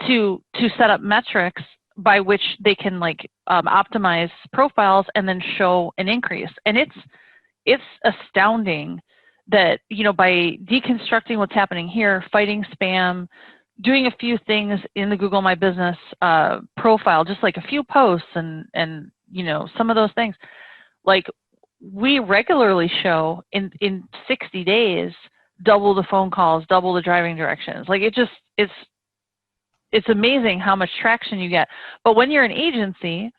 to set up metrics by which they can optimize profiles and then show an increase. And it's astounding that, by deconstructing what's happening here, fighting spam, doing a few things in the Google My Business profile, just like a few posts and some of those things, we regularly show in 60 days, double the phone calls, double the driving directions. It's amazing how much traction you get. But when you're an agency,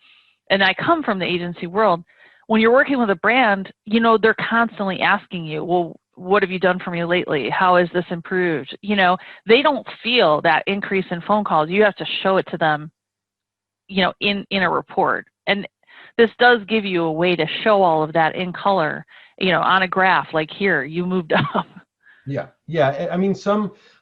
and I come from the agency world, when you're working with a brand, they're constantly asking you, well, what have you done for me lately? How has this improved? They don't feel that increase in phone calls. You have to show it to them, in a report. And this does give you a way to show all of that in color, on a graph, like here, you moved up. Yeah. Yeah. I mean,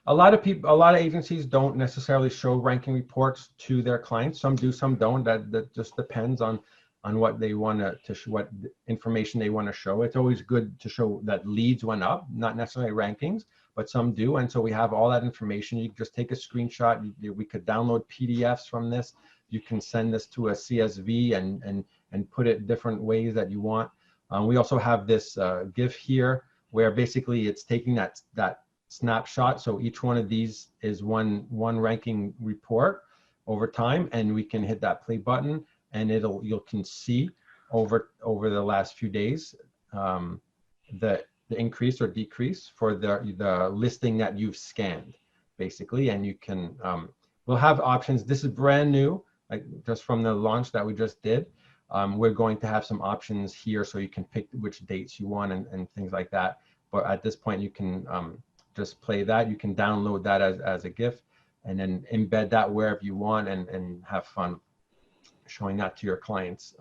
a lot of agencies don't necessarily show ranking reports to their clients. Some do, some don't. That just depends on what they want what information they want to show. It's always good to show that leads went up, not necessarily rankings, but some do. And so we have all that information. You can just take a screenshot. We could download PDFs from this. You can send this to a CSV and put it different ways that you want. We also have this GIF here where basically it's taking that snapshot. So each one of these is one ranking report over time, and we can hit that play button, and you can see over the last few days the increase or decrease for the listing that you've scanned, basically. And you can we'll have options. This is brand new. like just from the launch that we just did. We're going to have some options here so you can pick which dates you want and things like that. But at this point, you can just play that. You can download that as a GIF and then embed that wherever you want and have fun showing that to your clients.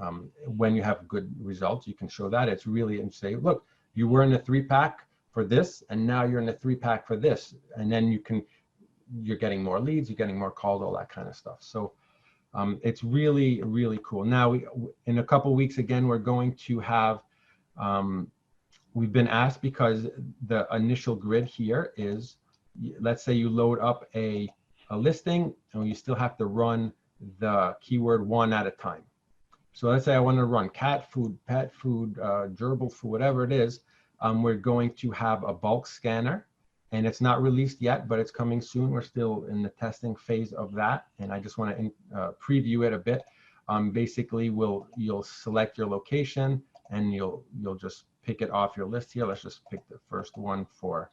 When you have good results, you can show that. It's really, and say, look, you were in a 3-pack for this, and now you're in a 3-pack for this. And then you're getting more leads, you're getting more calls, all that kind of stuff. So it's really, really cool. Now, in a couple of weeks, again, we're going to have, we've been asked, because the initial grid here is, let's say you load up a listing and you still have to run the keyword one at a time. So let's say I want to run cat food, pet food, gerbil food, whatever it is. We're going to have a bulk scanner, and it's not released yet, but it's coming soon. We're still in the testing phase of that, and I just want to preview it a bit. Basically, you'll select your location, and you'll just pick it off your list here. Let's just pick the first one for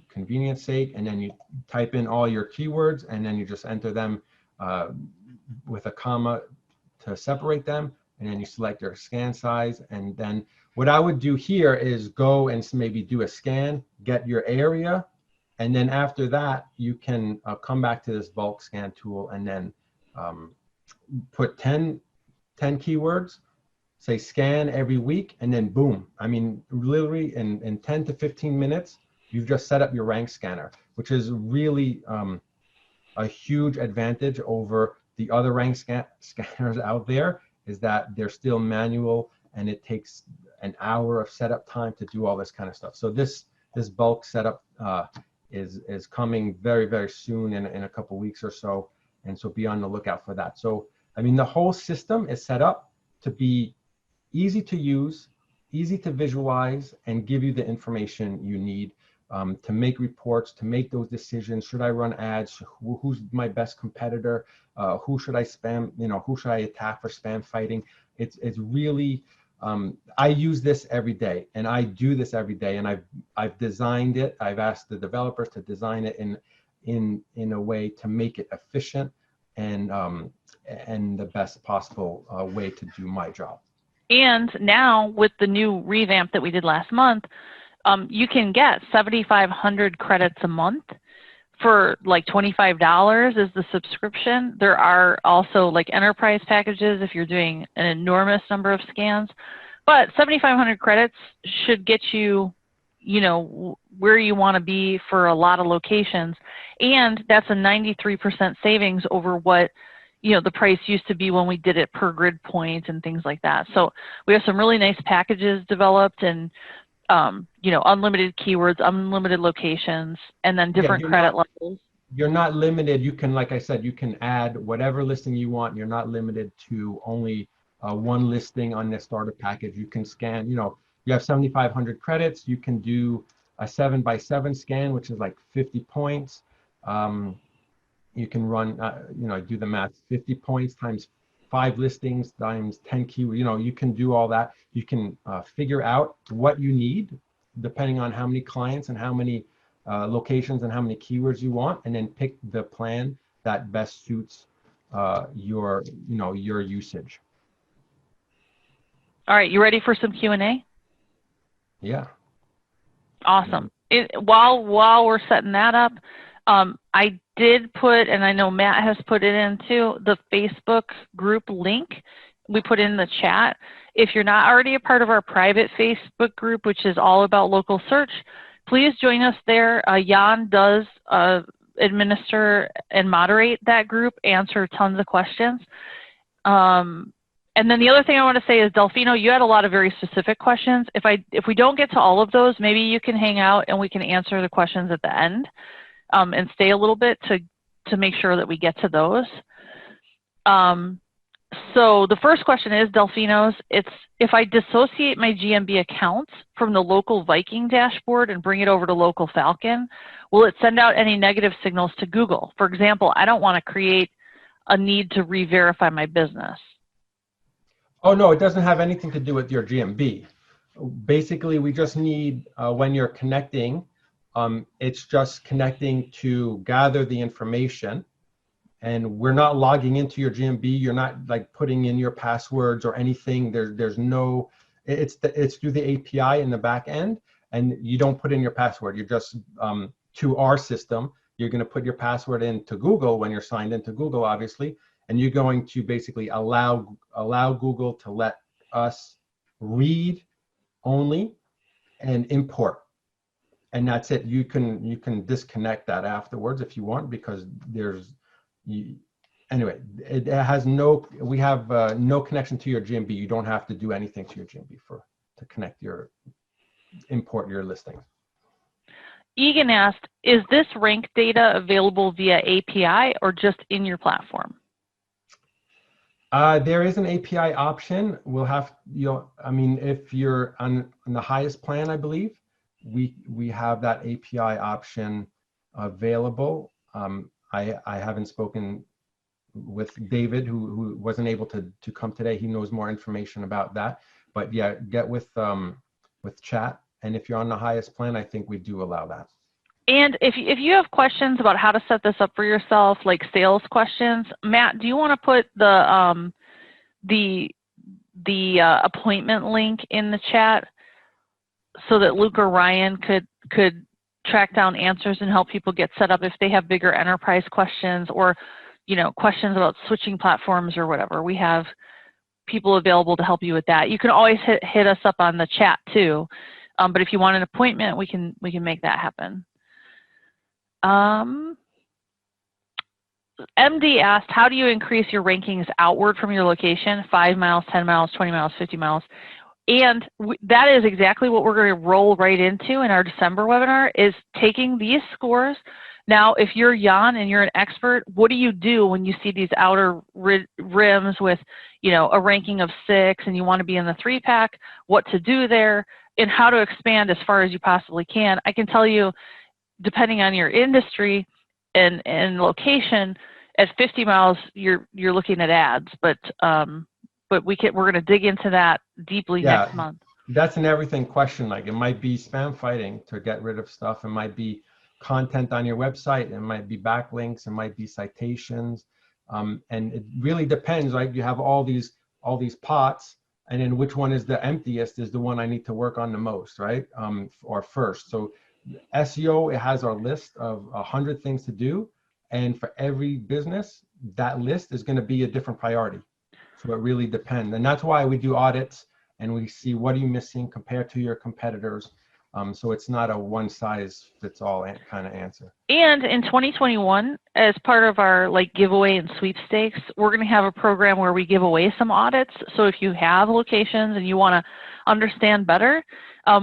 convenience sake, and then you type in all your keywords, and then you just enter them with a comma to separate them, and then you select your scan size. And then what I would do here is go and maybe do a scan, get your area, and then after that you can come back to this bulk scan tool and then put 10 keywords, say scan every week, and then boom. I mean, literally in 10 to 15 minutes, you've just set up your rank scanner, which is really a huge advantage over the other rank scanners out there, is that they're still manual and it takes an hour of setup time to do all this kind of stuff. So this bulk setup is coming very, very soon in a couple weeks or so. And so be on the lookout for that. So, I mean, the whole system is set up to be easy to use, easy to visualize, and give you the information you need to make reports, to make those decisions. Should I run ads? Who's my best competitor? Who should I spam? Who should I attack for spam fighting? It's really, I use this every day, and I do this every day, and I've designed it. I've asked the developers to design it in a way to make it efficient and the best possible way to do my job. And now with the new revamp that we did last month, you can get 7,500 credits a month for like $25 is the subscription. There are also like enterprise packages if you're doing an enormous number of scans, but 7,500 credits should get you, where you want to be for a lot of locations. And that's a 93% savings over what, the price used to be when we did it per grid point and things like that. So we have some really nice packages developed, and unlimited keywords, unlimited locations, and then different credit levels. You're not limited. You can, like I said, you can add whatever listing you want. You're not limited to only one listing on the starter package. You can scan, you have 7,500 credits. You can do a 7x7 scan, which is like 50 points. You can run, do the math, 50 points times 5 listings times 10 keywords. You can do all that. You can figure out what you need depending on how many clients and how many locations and how many keywords you want, and then pick the plan that best suits your usage. All right, you ready for some Q&A? Yeah. Awesome. While we're setting that up, I did put, and I know Matt has put it into the Facebook group link. We put in the chat. If you're not already a part of our private Facebook group, which is all about local search, please join us there. Jan does administer and moderate that group, answer tons of questions. And then the other thing I want to say is, Delfino, you had a lot of very specific questions. If we don't get to all of those, maybe you can hang out and we can answer the questions at the end, and stay a little bit to make sure that we get to those. So the first question is, Delfino's, it's if I dissociate my GMB accounts from the Local Viking dashboard and bring it over to Local Falcon, will it send out any negative signals to Google? For example, I don't want to create a need to re-verify my business. Oh, no, it doesn't have anything to do with your GMB. Basically, we just need, when you're connecting, it's just connecting to gather the information and we're not logging into your GMB. You're not like putting in your passwords or anything. There's no, it's through the API in the back end, and you don't put in your password. You're just to our system. You're going to put your password into Google when you're signed into Google, obviously, and you're going to basically allow Google to let us read only and import, and that's it. You can disconnect that afterwards if you want, because anyway, it has no, we have no connection to your GMB. You don't have to do anything to your GMB to connect import your listings. Egan asked, is this rank data available via API or just in your platform? There is an API option. We'll have, I mean, if you're on the highest plan, I believe, we have that API option available. I haven't spoken with David, who wasn't able to come today. He knows more information about that. But yeah, get with chat. And if you're on the highest plan, I think we do allow that. And if you have questions about how to set this up for yourself, like sales questions, Matt, do you want to put the appointment link in the chat so that Luke or Ryan could track down answers and help people get set up if they have bigger enterprise questions, or questions about switching platforms or whatever? We have people available to help you with that. You can always hit us up on the chat too, but if you want an appointment, we can make that happen. MD asked, how do you increase your rankings outward from your location? 5 miles, 10 miles, 20 miles, 50 miles. And that is exactly what we're going to roll right into in our December webinar, is taking these scores. Now, if you're Jan and you're an expert, what do you do when you see these outer rims with, a ranking of 6 and you want to be in the 3-pack, what to do there, and how to expand as far as you possibly can? I can tell you, depending on your industry and location, at 50 miles, you're looking at ads, but we're going to dig into that deeply next month. That's an everything question. Like, it might be spam fighting to get rid of stuff. It might be content on your website. It might be backlinks. It might be citations. And it really depends, right? You have all these pots, and then which one is the emptiest is the one I need to work on the most, right? Or first. So SEO, it has our list of 100 things to do, and for every business, that list is going to be a different priority. So it really depends, and that's why we do audits, and we see what are you missing compared to your competitors. So it's not a one-size-fits-all kind of answer. And in 2021, as part of our giveaway and sweepstakes, we're going to have a program where we give away some audits. So if you have locations and you want to understand better,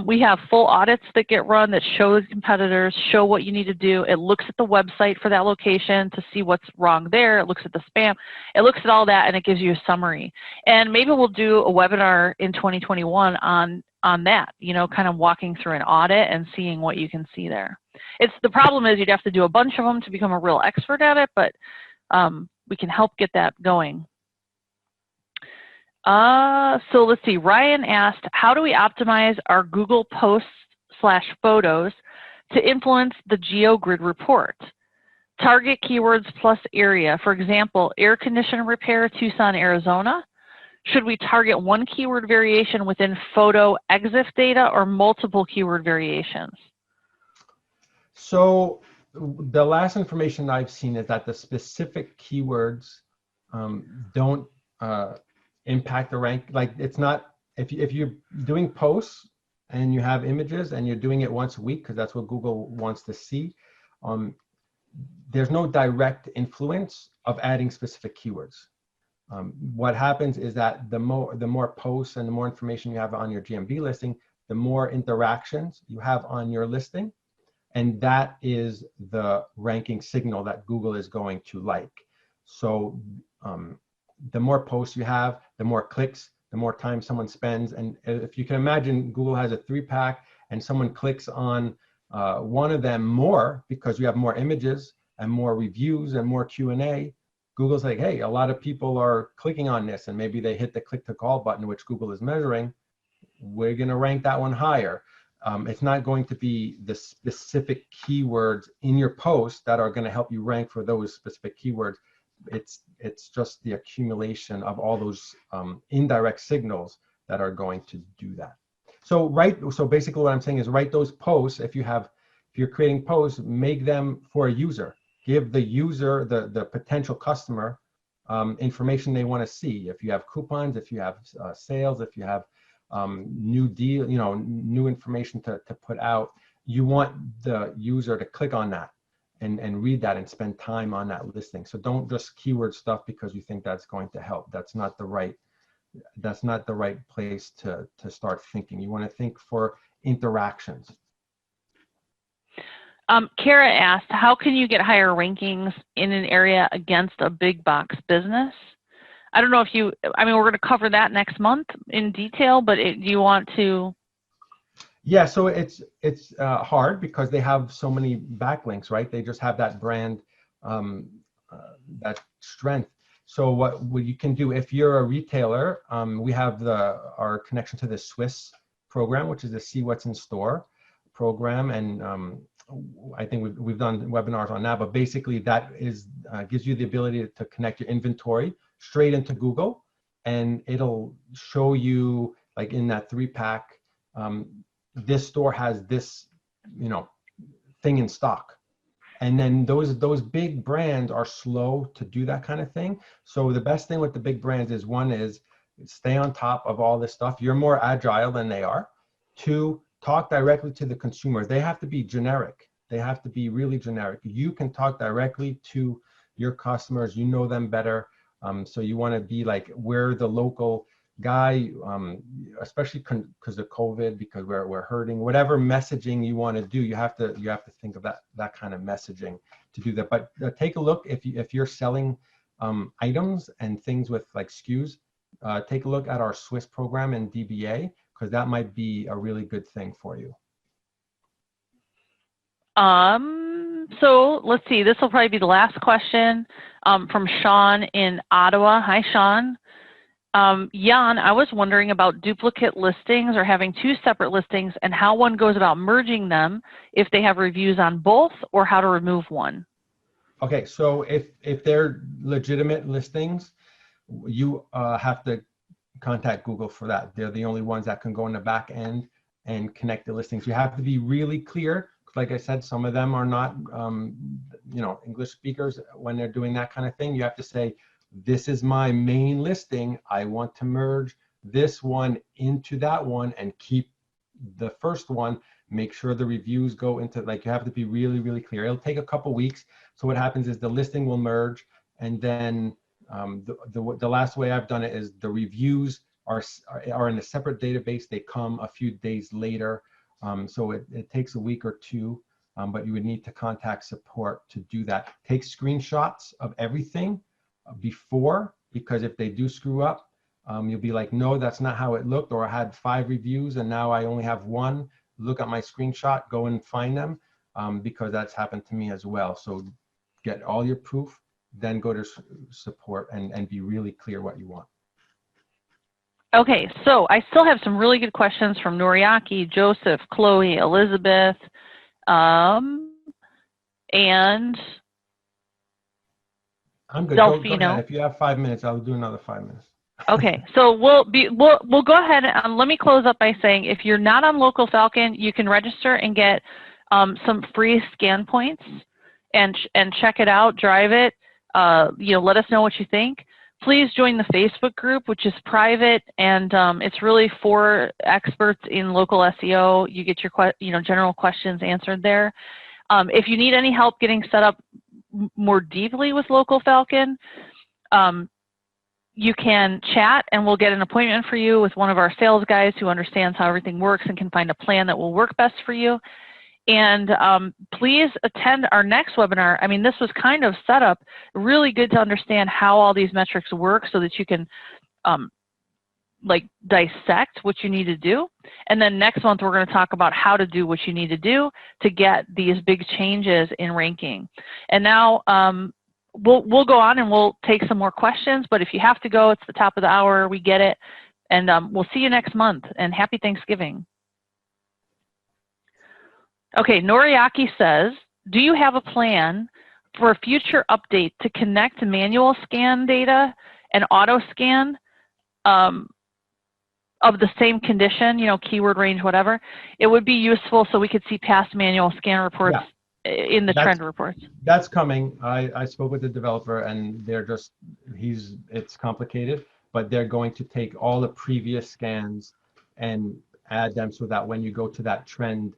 we have full audits that get run that show the competitors, show what you need to do. It looks at the website for that location to see what's wrong there. It looks at the spam. It looks at all that, and it gives you a summary. And maybe we'll do a webinar in 2021 on that, kind of walking through an audit and seeing what you can see there. The problem is you'd have to do a bunch of them to become a real expert at it, but we can help get that going. So let's see, Ryan asked, how do we optimize our Google posts/photos to influence the GeoGrid report? Target keywords plus area. For example, air conditioner repair, Tucson, Arizona. Should we target one keyword variation within photo EXIF data or multiple keyword variations? So the last information I've seen is that the specific keywords don't impact the rank. Like, it's not, if you're doing posts and you have images and you're doing it once a week, because that's what Google wants to see, there's no direct influence of adding specific keywords. What happens is that the more posts and the more information you have on your GMB listing, the more interactions you have on your listing, and that is the ranking signal that Google is going to like. So the more posts you have, the more clicks, the more time someone spends. And if you can imagine, Google has a 3-pack and someone clicks on one of them more because you have more images and more reviews and more Q&A, Google's like, hey, a lot of people are clicking on this, and maybe they hit the click to call button, which Google is measuring. We're going to rank that one higher. It's not going to be the specific keywords in your post that are going to help you rank for those specific keywords. it's just the accumulation of all those indirect signals that are going to do that. So basically what I'm saying is write those posts. If you're creating posts, make them for a user. Give the user, the potential customer, information they want to see. If you have coupons, if you have sales, if you have new deal, new information to put out, you want the user to click on that and read that and spend time on that listing. So don't just keyword stuff because you think that's going to help. That's not the right place to start thinking. You want to think for interactions. Kara asked, how can you get higher rankings in an area against a big box business? I don't know if we're going to cover that next month in detail, but do you want to? Yeah, so it's hard because they have so many backlinks, right? They just have that brand, that strength. So what you can do if you're a retailer, we have our connection to the Swiss program, which is the See What's in Store program, and I think we've done webinars on that. But basically, that gives you the ability to connect your inventory straight into Google, and it'll show you, like in that 3-pack, this store has this, thing in stock. And then those big brands are slow to do that kind of thing. So the best thing with the big brands is, one is stay on top of all this stuff. You're more agile than they are. 2, talk directly to the consumer. They have to be generic. They have to be really generic. You can talk directly to your customers. You know them better. So you want to be like, we're the local guy, especially because of COVID, because we're hurting. Whatever messaging you want to do, you have to think of that kind of messaging to do that. But take a look if you're selling items and things with like SKUs. Take a look at our Swiss program and DBA, because that might be a really good thing for you. So let's see. This will probably be the last question from Sean in Ottawa. Hi, Sean. Jan, I was wondering about duplicate listings or having 2 separate listings and how one goes about merging them if they have reviews on both, or how to remove one. Okay, so if they're legitimate listings, you have to contact Google for that. They're the only ones that can go in the back end and connect the listings. You have to be really clear. Like I said, some of them are not, English speakers when they're doing that kind of thing. You have to say, this is my main listing. I want to merge this one into that one and keep the first one. Make sure the reviews go into, you have to be really, really clear. It'll take a couple weeks. So what happens is the listing will merge, and then the last way I've done it is the reviews are in a separate database. They come a few days later. So it takes a week or 2, but you would need to contact support to do that. Take screenshots of everything before, because if they do screw up, you'll be like, no, that's not how it looked, or I had 5 reviews and now I only have 1. Look at my screenshot, go and find them, because that's happened to me as well. So get all your proof, then go to support and be really clear what you want. Okay, so I still have some really good questions from Noriaki, Joseph, Chloe, Elizabeth, and I'm good. Delphino. Go ahead. If you have 5 minutes, I'll do another 5 minutes. Okay, so we'll go ahead and let me close up by saying, if you're not on Local Falcon, you can register and get some free scan points and check it out, drive it. Let us know what you think. Please join the Facebook group, which is private, and it's really for experts in local SEO. You get your general questions answered there. If you need any help getting set up more deeply with Local Falcon, you can chat and we'll get an appointment for you with one of our sales guys who understands how everything works and can find a plan that will work best for you. And please attend our next webinar. I mean, this was kind of set up really good to understand how all these metrics work so that you can dissect what you need to do. And then next month, we're going to talk about how to do what you need to do to get these big changes in ranking. And now we'll go on and we'll take some more questions, but if you have to go, it's the top of the hour, we get it. And we'll see you next month, and happy Thanksgiving. Okay, Noriaki says, do you have a plan for a future update to connect manual scan data and auto scan of the same condition, you know, keyword range, whatever, it would be useful so we could see past manual scan reports in the trend reports. That's coming. I spoke with the developer, and they're just, it's complicated, but they're going to take all the previous scans and add them so that when you go to that trend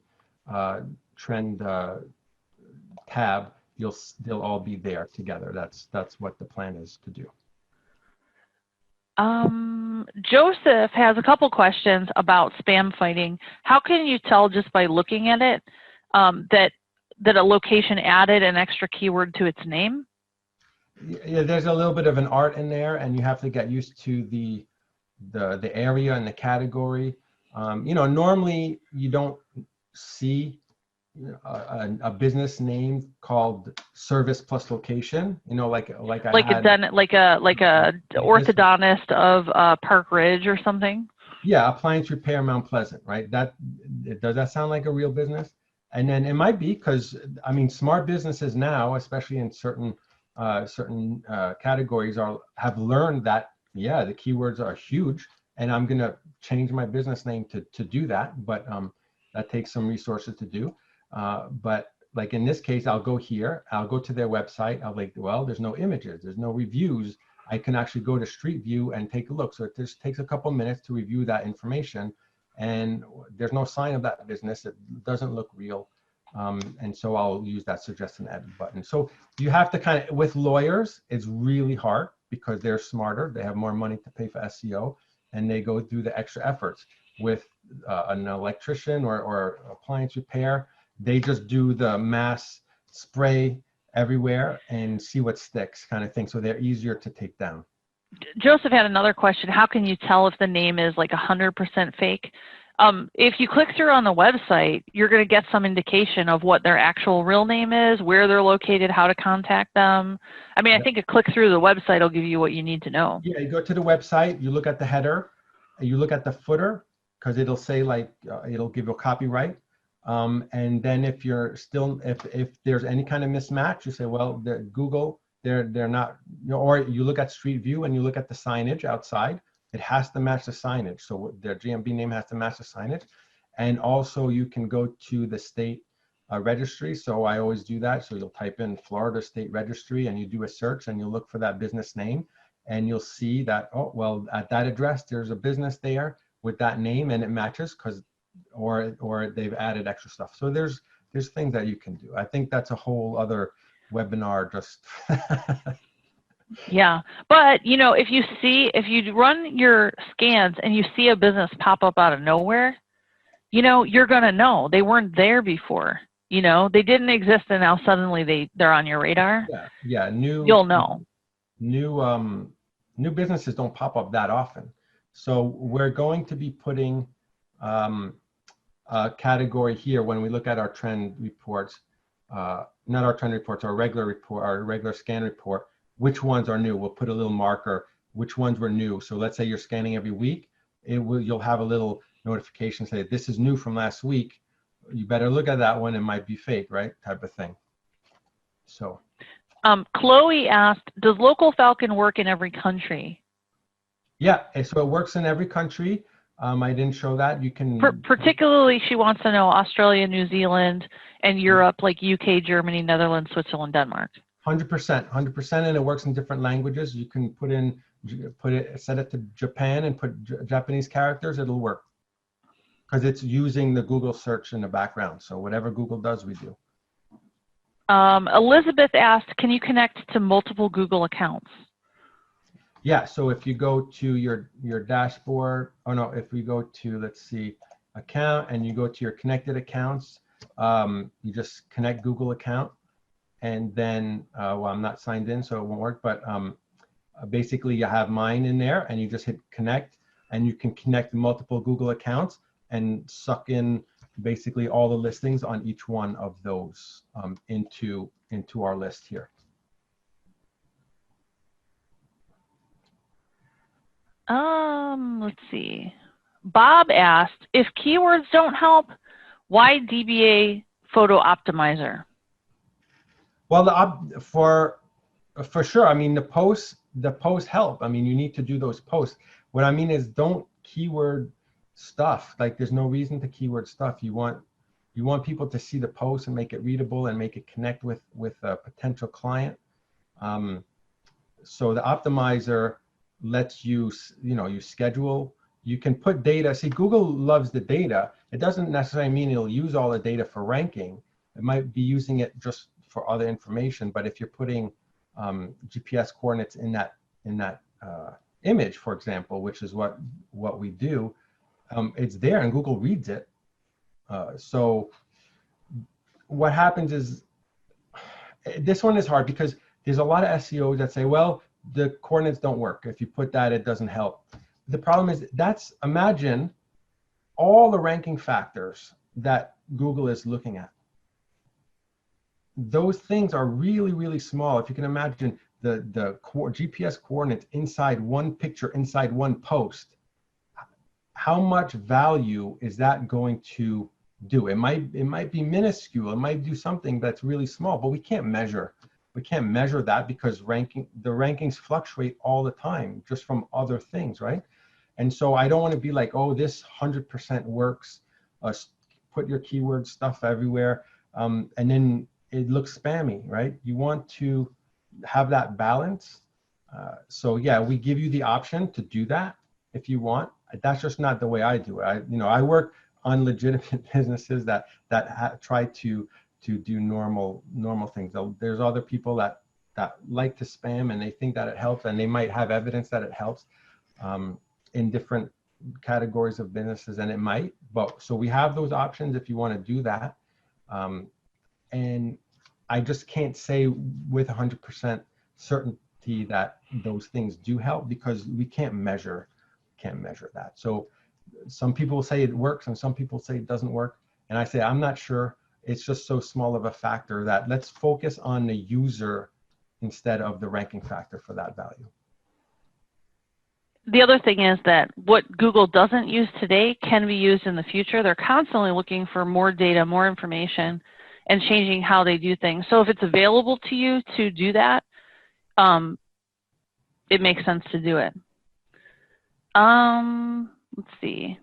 tab, they'll all be there together. That's what the plan is to do. Joseph has a couple questions about spam fighting. How can you tell just by looking at it that a location added an extra keyword to its name? Yeah, there's a little bit of an art in there, and you have to get used to the area and the category. You know, normally you don't see a business name called service plus location. You know, like a orthodontist of Park Ridge or something. Yeah, appliance repair Mount Pleasant, right? Does that sound like a real business? And then it might be, because I mean, smart businesses now, especially in certain categories, have learned that the keywords are huge, and I'm gonna change my business name to do that. But that takes some resources to do. But like in this case, I'll go here, I'll go to their website. I'll like, well, there's no images, there's no reviews. I can actually go to Street View and take a look. So it just takes a couple minutes to review that information, and there's no sign of that business. It doesn't look real. And so I'll use that suggest an edit button. So you have to kind of, with lawyers, it's really hard because they're smarter. They have more money to pay for SEO, and they go through the extra efforts. With an electrician or appliance repair, they just do the mass spray everywhere and see what sticks kind of thing. So they're easier to take down. Joseph had another question. How can you tell if the name is like 100% fake? If you click through on the website, you're going to get some indication of what their actual real name is, where they're located, how to contact them. I mean, I think a click through the website will give you what you need to know. Yeah, you go to the website, you look at the header, you look at the footer, because it'll say like, it'll give you a copyright. And then if you're still, if there's any kind of mismatch, you say, well, Google, they're not, you know, or you look at Street View and you look at the signage outside. It has to match the signage. So their GMB name has to match the signage. And also you can go to the state registry. So I always do that. So you'll type in Florida State Registry and you do a search and you look for that business name, and you'll see that, oh, well, at that address, there's a business there with that name and it matches, because or they've added extra stuff. So there's things that you can do. I think that's a whole other webinar just. Yeah, but you know, if you run your scans and you see a business pop up out of nowhere, you know, you're gonna know they weren't there before. You know, they didn't exist, and now suddenly they're on your radar. Yeah, you'll know. New businesses don't pop up that often. So we're going to be putting a category here when we look at our trend reports, not our trend reports, our regular report, our regular scan report. Which ones are new? We'll put a little marker, which ones were new. So let's say you're scanning every week, you'll have a little notification say, this is new from last week. You better look at that one, it might be fake, right? Type of thing. So. Chloe asked, does Local Falcon work in every country? Yeah, so it works in every country. I didn't show that. You can. Particularly, she wants to know Australia, New Zealand, and Europe, like UK, Germany, Netherlands, Switzerland, Denmark. 100%, and it works in different languages. You can set it to Japan and put Japanese characters. It'll work because it's using the Google search in the background. So whatever Google does, we do. Elizabeth asked, can you connect to multiple Google accounts? Yeah, so if you go to your dashboard, if we go to, let's see, account, and you go to your connected accounts, you just connect Google account, and then, well, I'm not signed in, so it won't work, but basically you have mine in there, and you just hit connect, and you can connect multiple Google accounts and suck in basically all the listings on each one of those into our list here. Let's see. Bob asked, if keywords don't help, why DBA Photo Optimizer? Well, for sure. I mean, the posts help. I mean, you need to do those posts. What I mean is, don't keyword stuff. Like, there's no reason to keyword stuff. You want people to see the post and make it readable and make it connect with a potential client. So the optimizer lets you, you schedule. You can put data. See, Google loves the data. It doesn't necessarily mean it'll use all the data for ranking. It might be using it just for other information. But if you're putting GPS coordinates in that image, for example, which is what we do, it's there and Google reads it. So what happens is, this one is hard because there's a lot of SEOs that say, well, the coordinates don't work. If you put that, it doesn't help. The problem is, imagine all the ranking factors that Google is looking at. Those things are really, really small. If you can imagine the GPS coordinates inside one picture, inside one post, how much value is that going to do? It might be minuscule. It might do something that's really small, but we can't measure that because the rankings fluctuate all the time just from other things, right? And so I don't want to be like, oh, this 100% works. Put your keyword stuff everywhere, and then it looks spammy, right? You want to have that balance. So yeah, we give you the option to do that if you want. That's just not the way I do it. I work on legitimate businesses that try to do normal things. There's other people that like to spam and they think that it helps, and they might have evidence that it helps in different categories of businesses, and it might. But so we have those options if you want to do that. And I just can't say with 100% certainty that those things do help because we can't measure that. So some people say it works and some people say it doesn't work. And I say, I'm not sure. It's just so small of a factor that let's focus on the user instead of the ranking factor for that value. The other thing is that what Google doesn't use today can be used in the future. They're constantly looking for more data, more information, and changing how they do things. So if it's available to you to do that, it makes sense to do it. Let's see.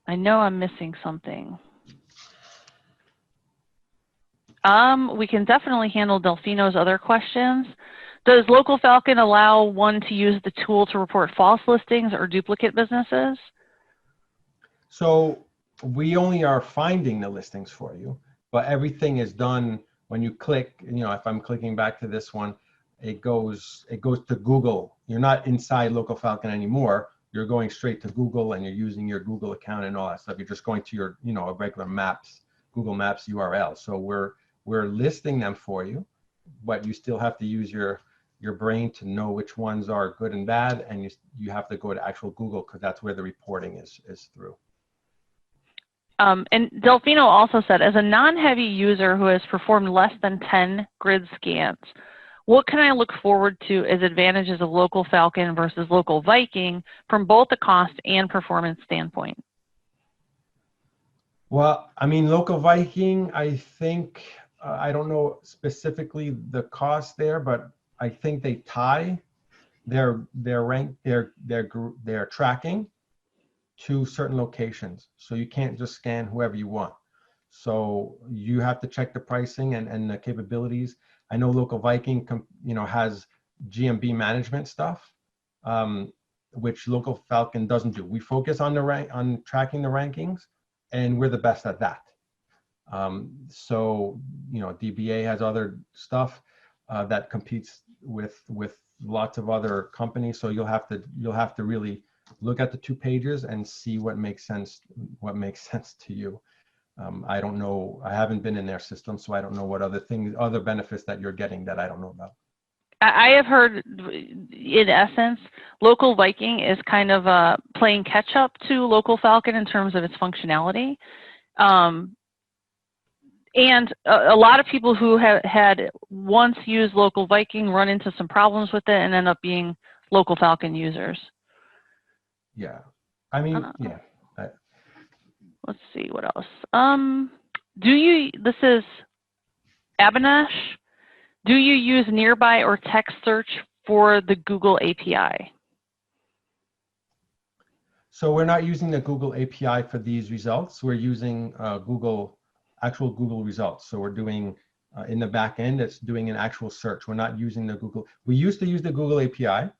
I know I'm missing something. We can definitely handle Delfino's other questions. Does Local Falcon allow one to use the tool to report false listings or duplicate businesses? So we only are finding the listings for you, but everything is done when you click. If I'm clicking back to this one, it goes to Google. You're not inside Local Falcon anymore. You're going straight to Google and you're using your Google account and all that stuff. You're just going to your, a regular Google Maps URL. So we're listing them for you, but you still have to use your brain to know which ones are good and bad, and you have to go to actual Google because that's where the reporting is through. And Delfino also said, as a non-heavy user who has performed less than 10 grid scans, what can I look forward to as advantages of Local Falcon versus Local Viking from both the cost and performance standpoint? Well, I mean, Local Viking, I think, I don't know specifically the cost there, but I think they tie their tracking to certain locations. So you can't just scan whoever you want. So you have to check the pricing and the capabilities. I know Local Viking, has GMB management stuff, which Local Falcon doesn't do. We focus on on tracking the rankings, and we're the best at that. So DBA has other stuff that competes with lots of other companies. So you'll have to really look at the 2 pages and see what makes sense to you. I don't know. I haven't been in their system, so I don't know what other benefits that you're getting that I don't know about. I have heard, in essence, Local Viking is kind of playing catch up to Local Falcon in terms of its functionality. And a lot of people who had once used Local Viking run into some problems with it and end up being Local Falcon users. Yeah, I mean, yeah. Let's see what else. This is Abinash, do you use nearby or text search for the Google API? So we're not using the Google API for these results. We're using actual Google results. So we're doing in the back end, it's doing an actual search. We're not using the Google. We used to use the Google API,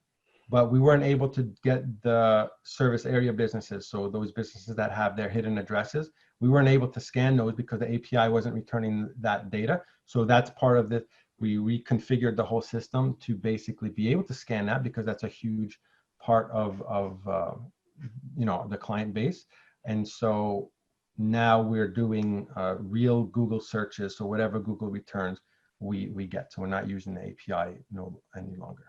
but we weren't able to get the service area businesses. So those businesses that have their hidden addresses, we weren't able to scan those because the API wasn't returning that data. So that's part of the, we reconfigured the whole system to basically be able to scan that, because that's a huge part of you know, the client base. And so now we're doing real Google searches. So whatever Google returns, we get. So we're not using the API any longer.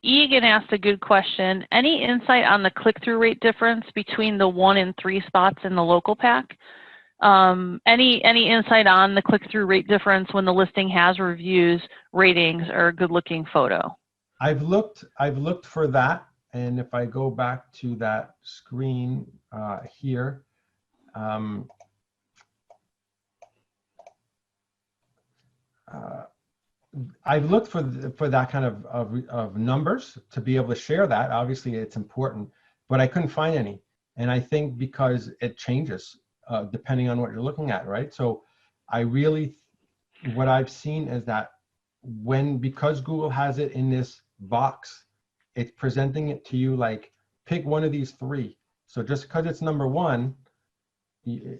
Egan asked a good question. Any insight on the click-through rate difference between the 1 and 3 spots in the local pack? Any insight on the click-through rate difference when the listing has reviews, ratings, or a good-looking photo? I've looked for that, and if I go back to that screen here, I've looked for that kind of numbers to be able to share that. Obviously, it's important, but I couldn't find any. And I think because it changes depending on what you're looking at, right? So I really, what I've seen is that because Google has it in this box, it's presenting it to you like, pick one of these 3. So just because it's number 1, you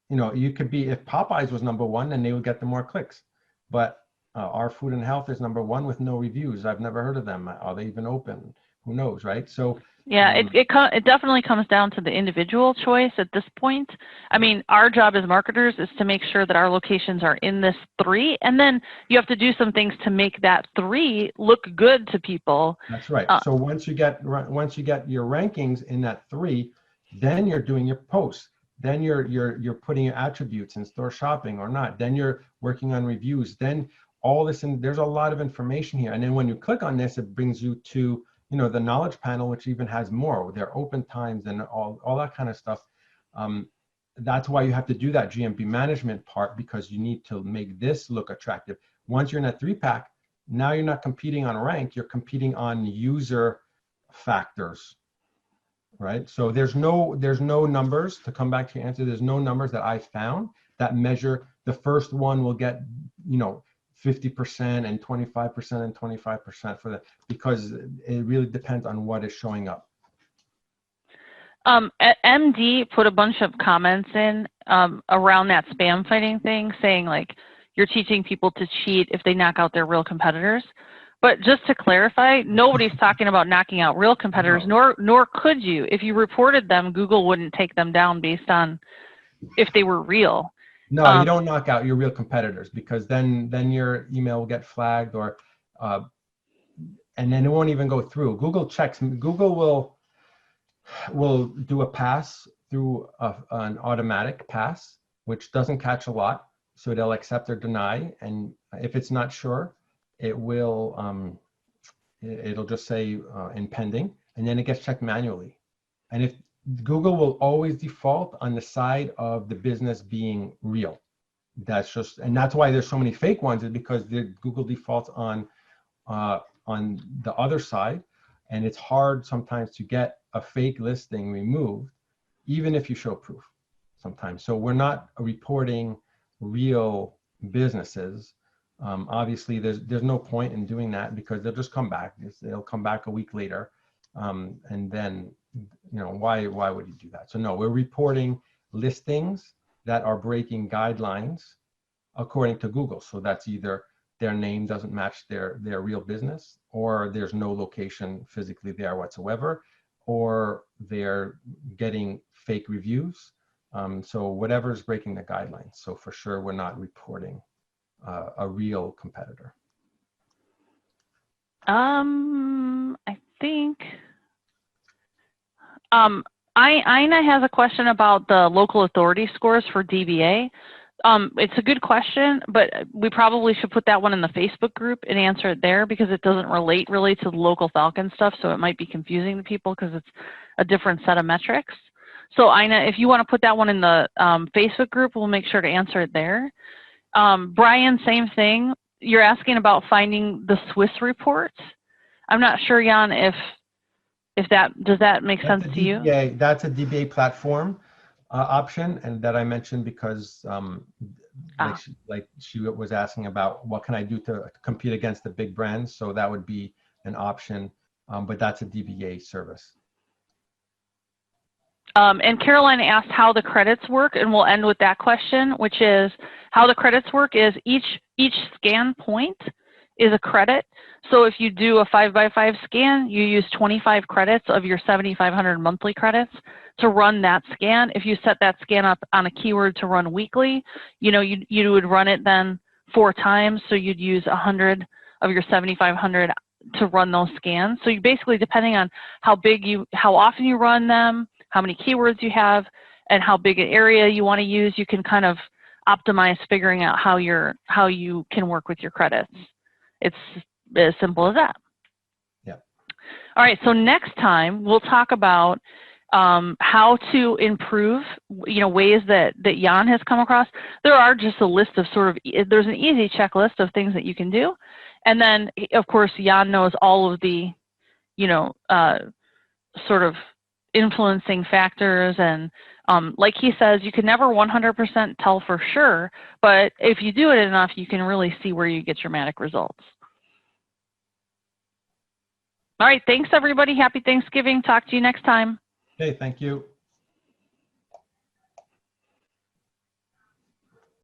know, you could be, if Popeyes was number 1, then they would get the more clicks. But Our Food and Health is number 1 with no reviews. I've never heard of them. Are they even open? Who knows, right? So yeah, it definitely comes down to the individual choice at this point. I mean, our job as marketers is to make sure that our locations are in this 3, and then you have to do some things to make that 3 look good to people. That's right. So once you get your rankings in that 3, then you're doing your posts. Then you're putting your attributes in store shopping or not. Then you're working on reviews. Then all this, and there's a lot of information here. And then when you click on this, it brings you to, you know, the knowledge panel, which even has more, their open times and all that kind of stuff. That's why you have to do that GMP management part, because you need to make this look attractive. Once you're in that 3-pack, now you're not competing on rank, you're competing on user factors, right? So there's no numbers, to come back to your answer, there's no numbers that I found that measure the first one will get, you know, 50% and 25% and 25% for that, because it really depends on what is showing up. MD put a bunch of comments in around that spam fighting thing, saying like, you're teaching people to cheat if they knock out their real competitors. But just to clarify, nobody's talking about knocking out real competitors, No. nor could you. If you reported them, Google wouldn't take them down based on if they were real. No, you don't knock out your real competitors, because then your email will get flagged, or and then it won't even go through. Google checks. Google will do a pass through an automatic pass, which doesn't catch a lot. So they'll accept or deny, and if it's not sure, it will it'll just say in pending, and then it gets checked manually. And if Google will always default on the side of the business being real. And that's why there's so many fake ones, is because Google defaults on the other side, and it's hard sometimes to get a fake listing removed, even if you show proof sometimes. So we're not reporting real businesses. Obviously, there's no point in doing that, because they'll just come back. They'll come back a week later, and then, you know, why would you do that? So no, we're reporting listings that are breaking guidelines according to Google. So that's either their name doesn't match their real business, or there's no location physically there whatsoever, or they're getting fake reviews. So whatever's breaking the guidelines. So for sure, we're not reporting a real competitor. I think Ina has a question about the local authority scores for DBA. It's a good question, but we probably should put that one in the Facebook group and answer it there, because it doesn't relate really to the Local Falcon stuff, so it might be confusing to people because it's a different set of metrics. So Ina, if you want to put that one in the Facebook group, we'll make sure to answer it there. Brian, same thing. You're asking about finding the Swiss reports. I'm not sure, Jan, if does that make sense to you? That's a DBA platform option, and that I mentioned because like she was asking about what can I do to compete against the big brands. So that would be an option, but that's a DBA service. And Caroline asked how the credits work, and we'll end with that question, which is how the credits work is each scan point is a credit. So if you do a 5x5 scan, you use 25 credits of your 7,500 monthly credits to run that scan. If you set that scan up on a keyword to run weekly, you know, you would run it then 4 times. So you'd use 100 of your 7,500 to run those scans. So you basically, depending on how often you run them, how many keywords you have, and how big an area you want to use, you can kind of optimize figuring out how you can work with your credits. It's as simple as that. Yeah. All right, so next time we'll talk about how to improve, you know, ways that Jan has come across. There are just a list of there's an easy checklist of things that you can do. And then, of course, Jan knows all of the, you know, sort of influencing factors. And like he says, you can never 100% tell for sure, but if you do it enough, you can really see where you get dramatic results. All right, thanks everybody. Happy Thanksgiving. Talk to you next time. Okay, thank you.